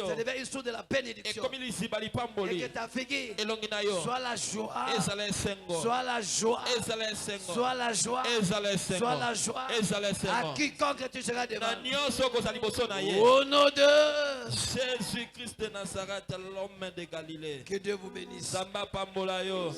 ça devient une source de la bénédiction. Et que ta figure soit la joie. Soit la joie. Soit la joie. Soit la joie. À quiconque tu seras devant. Au nom de Jésus-Christ de Nazareth, l'homme de Galilée. Que Dieu vous bénisse. Samba Pambolayo.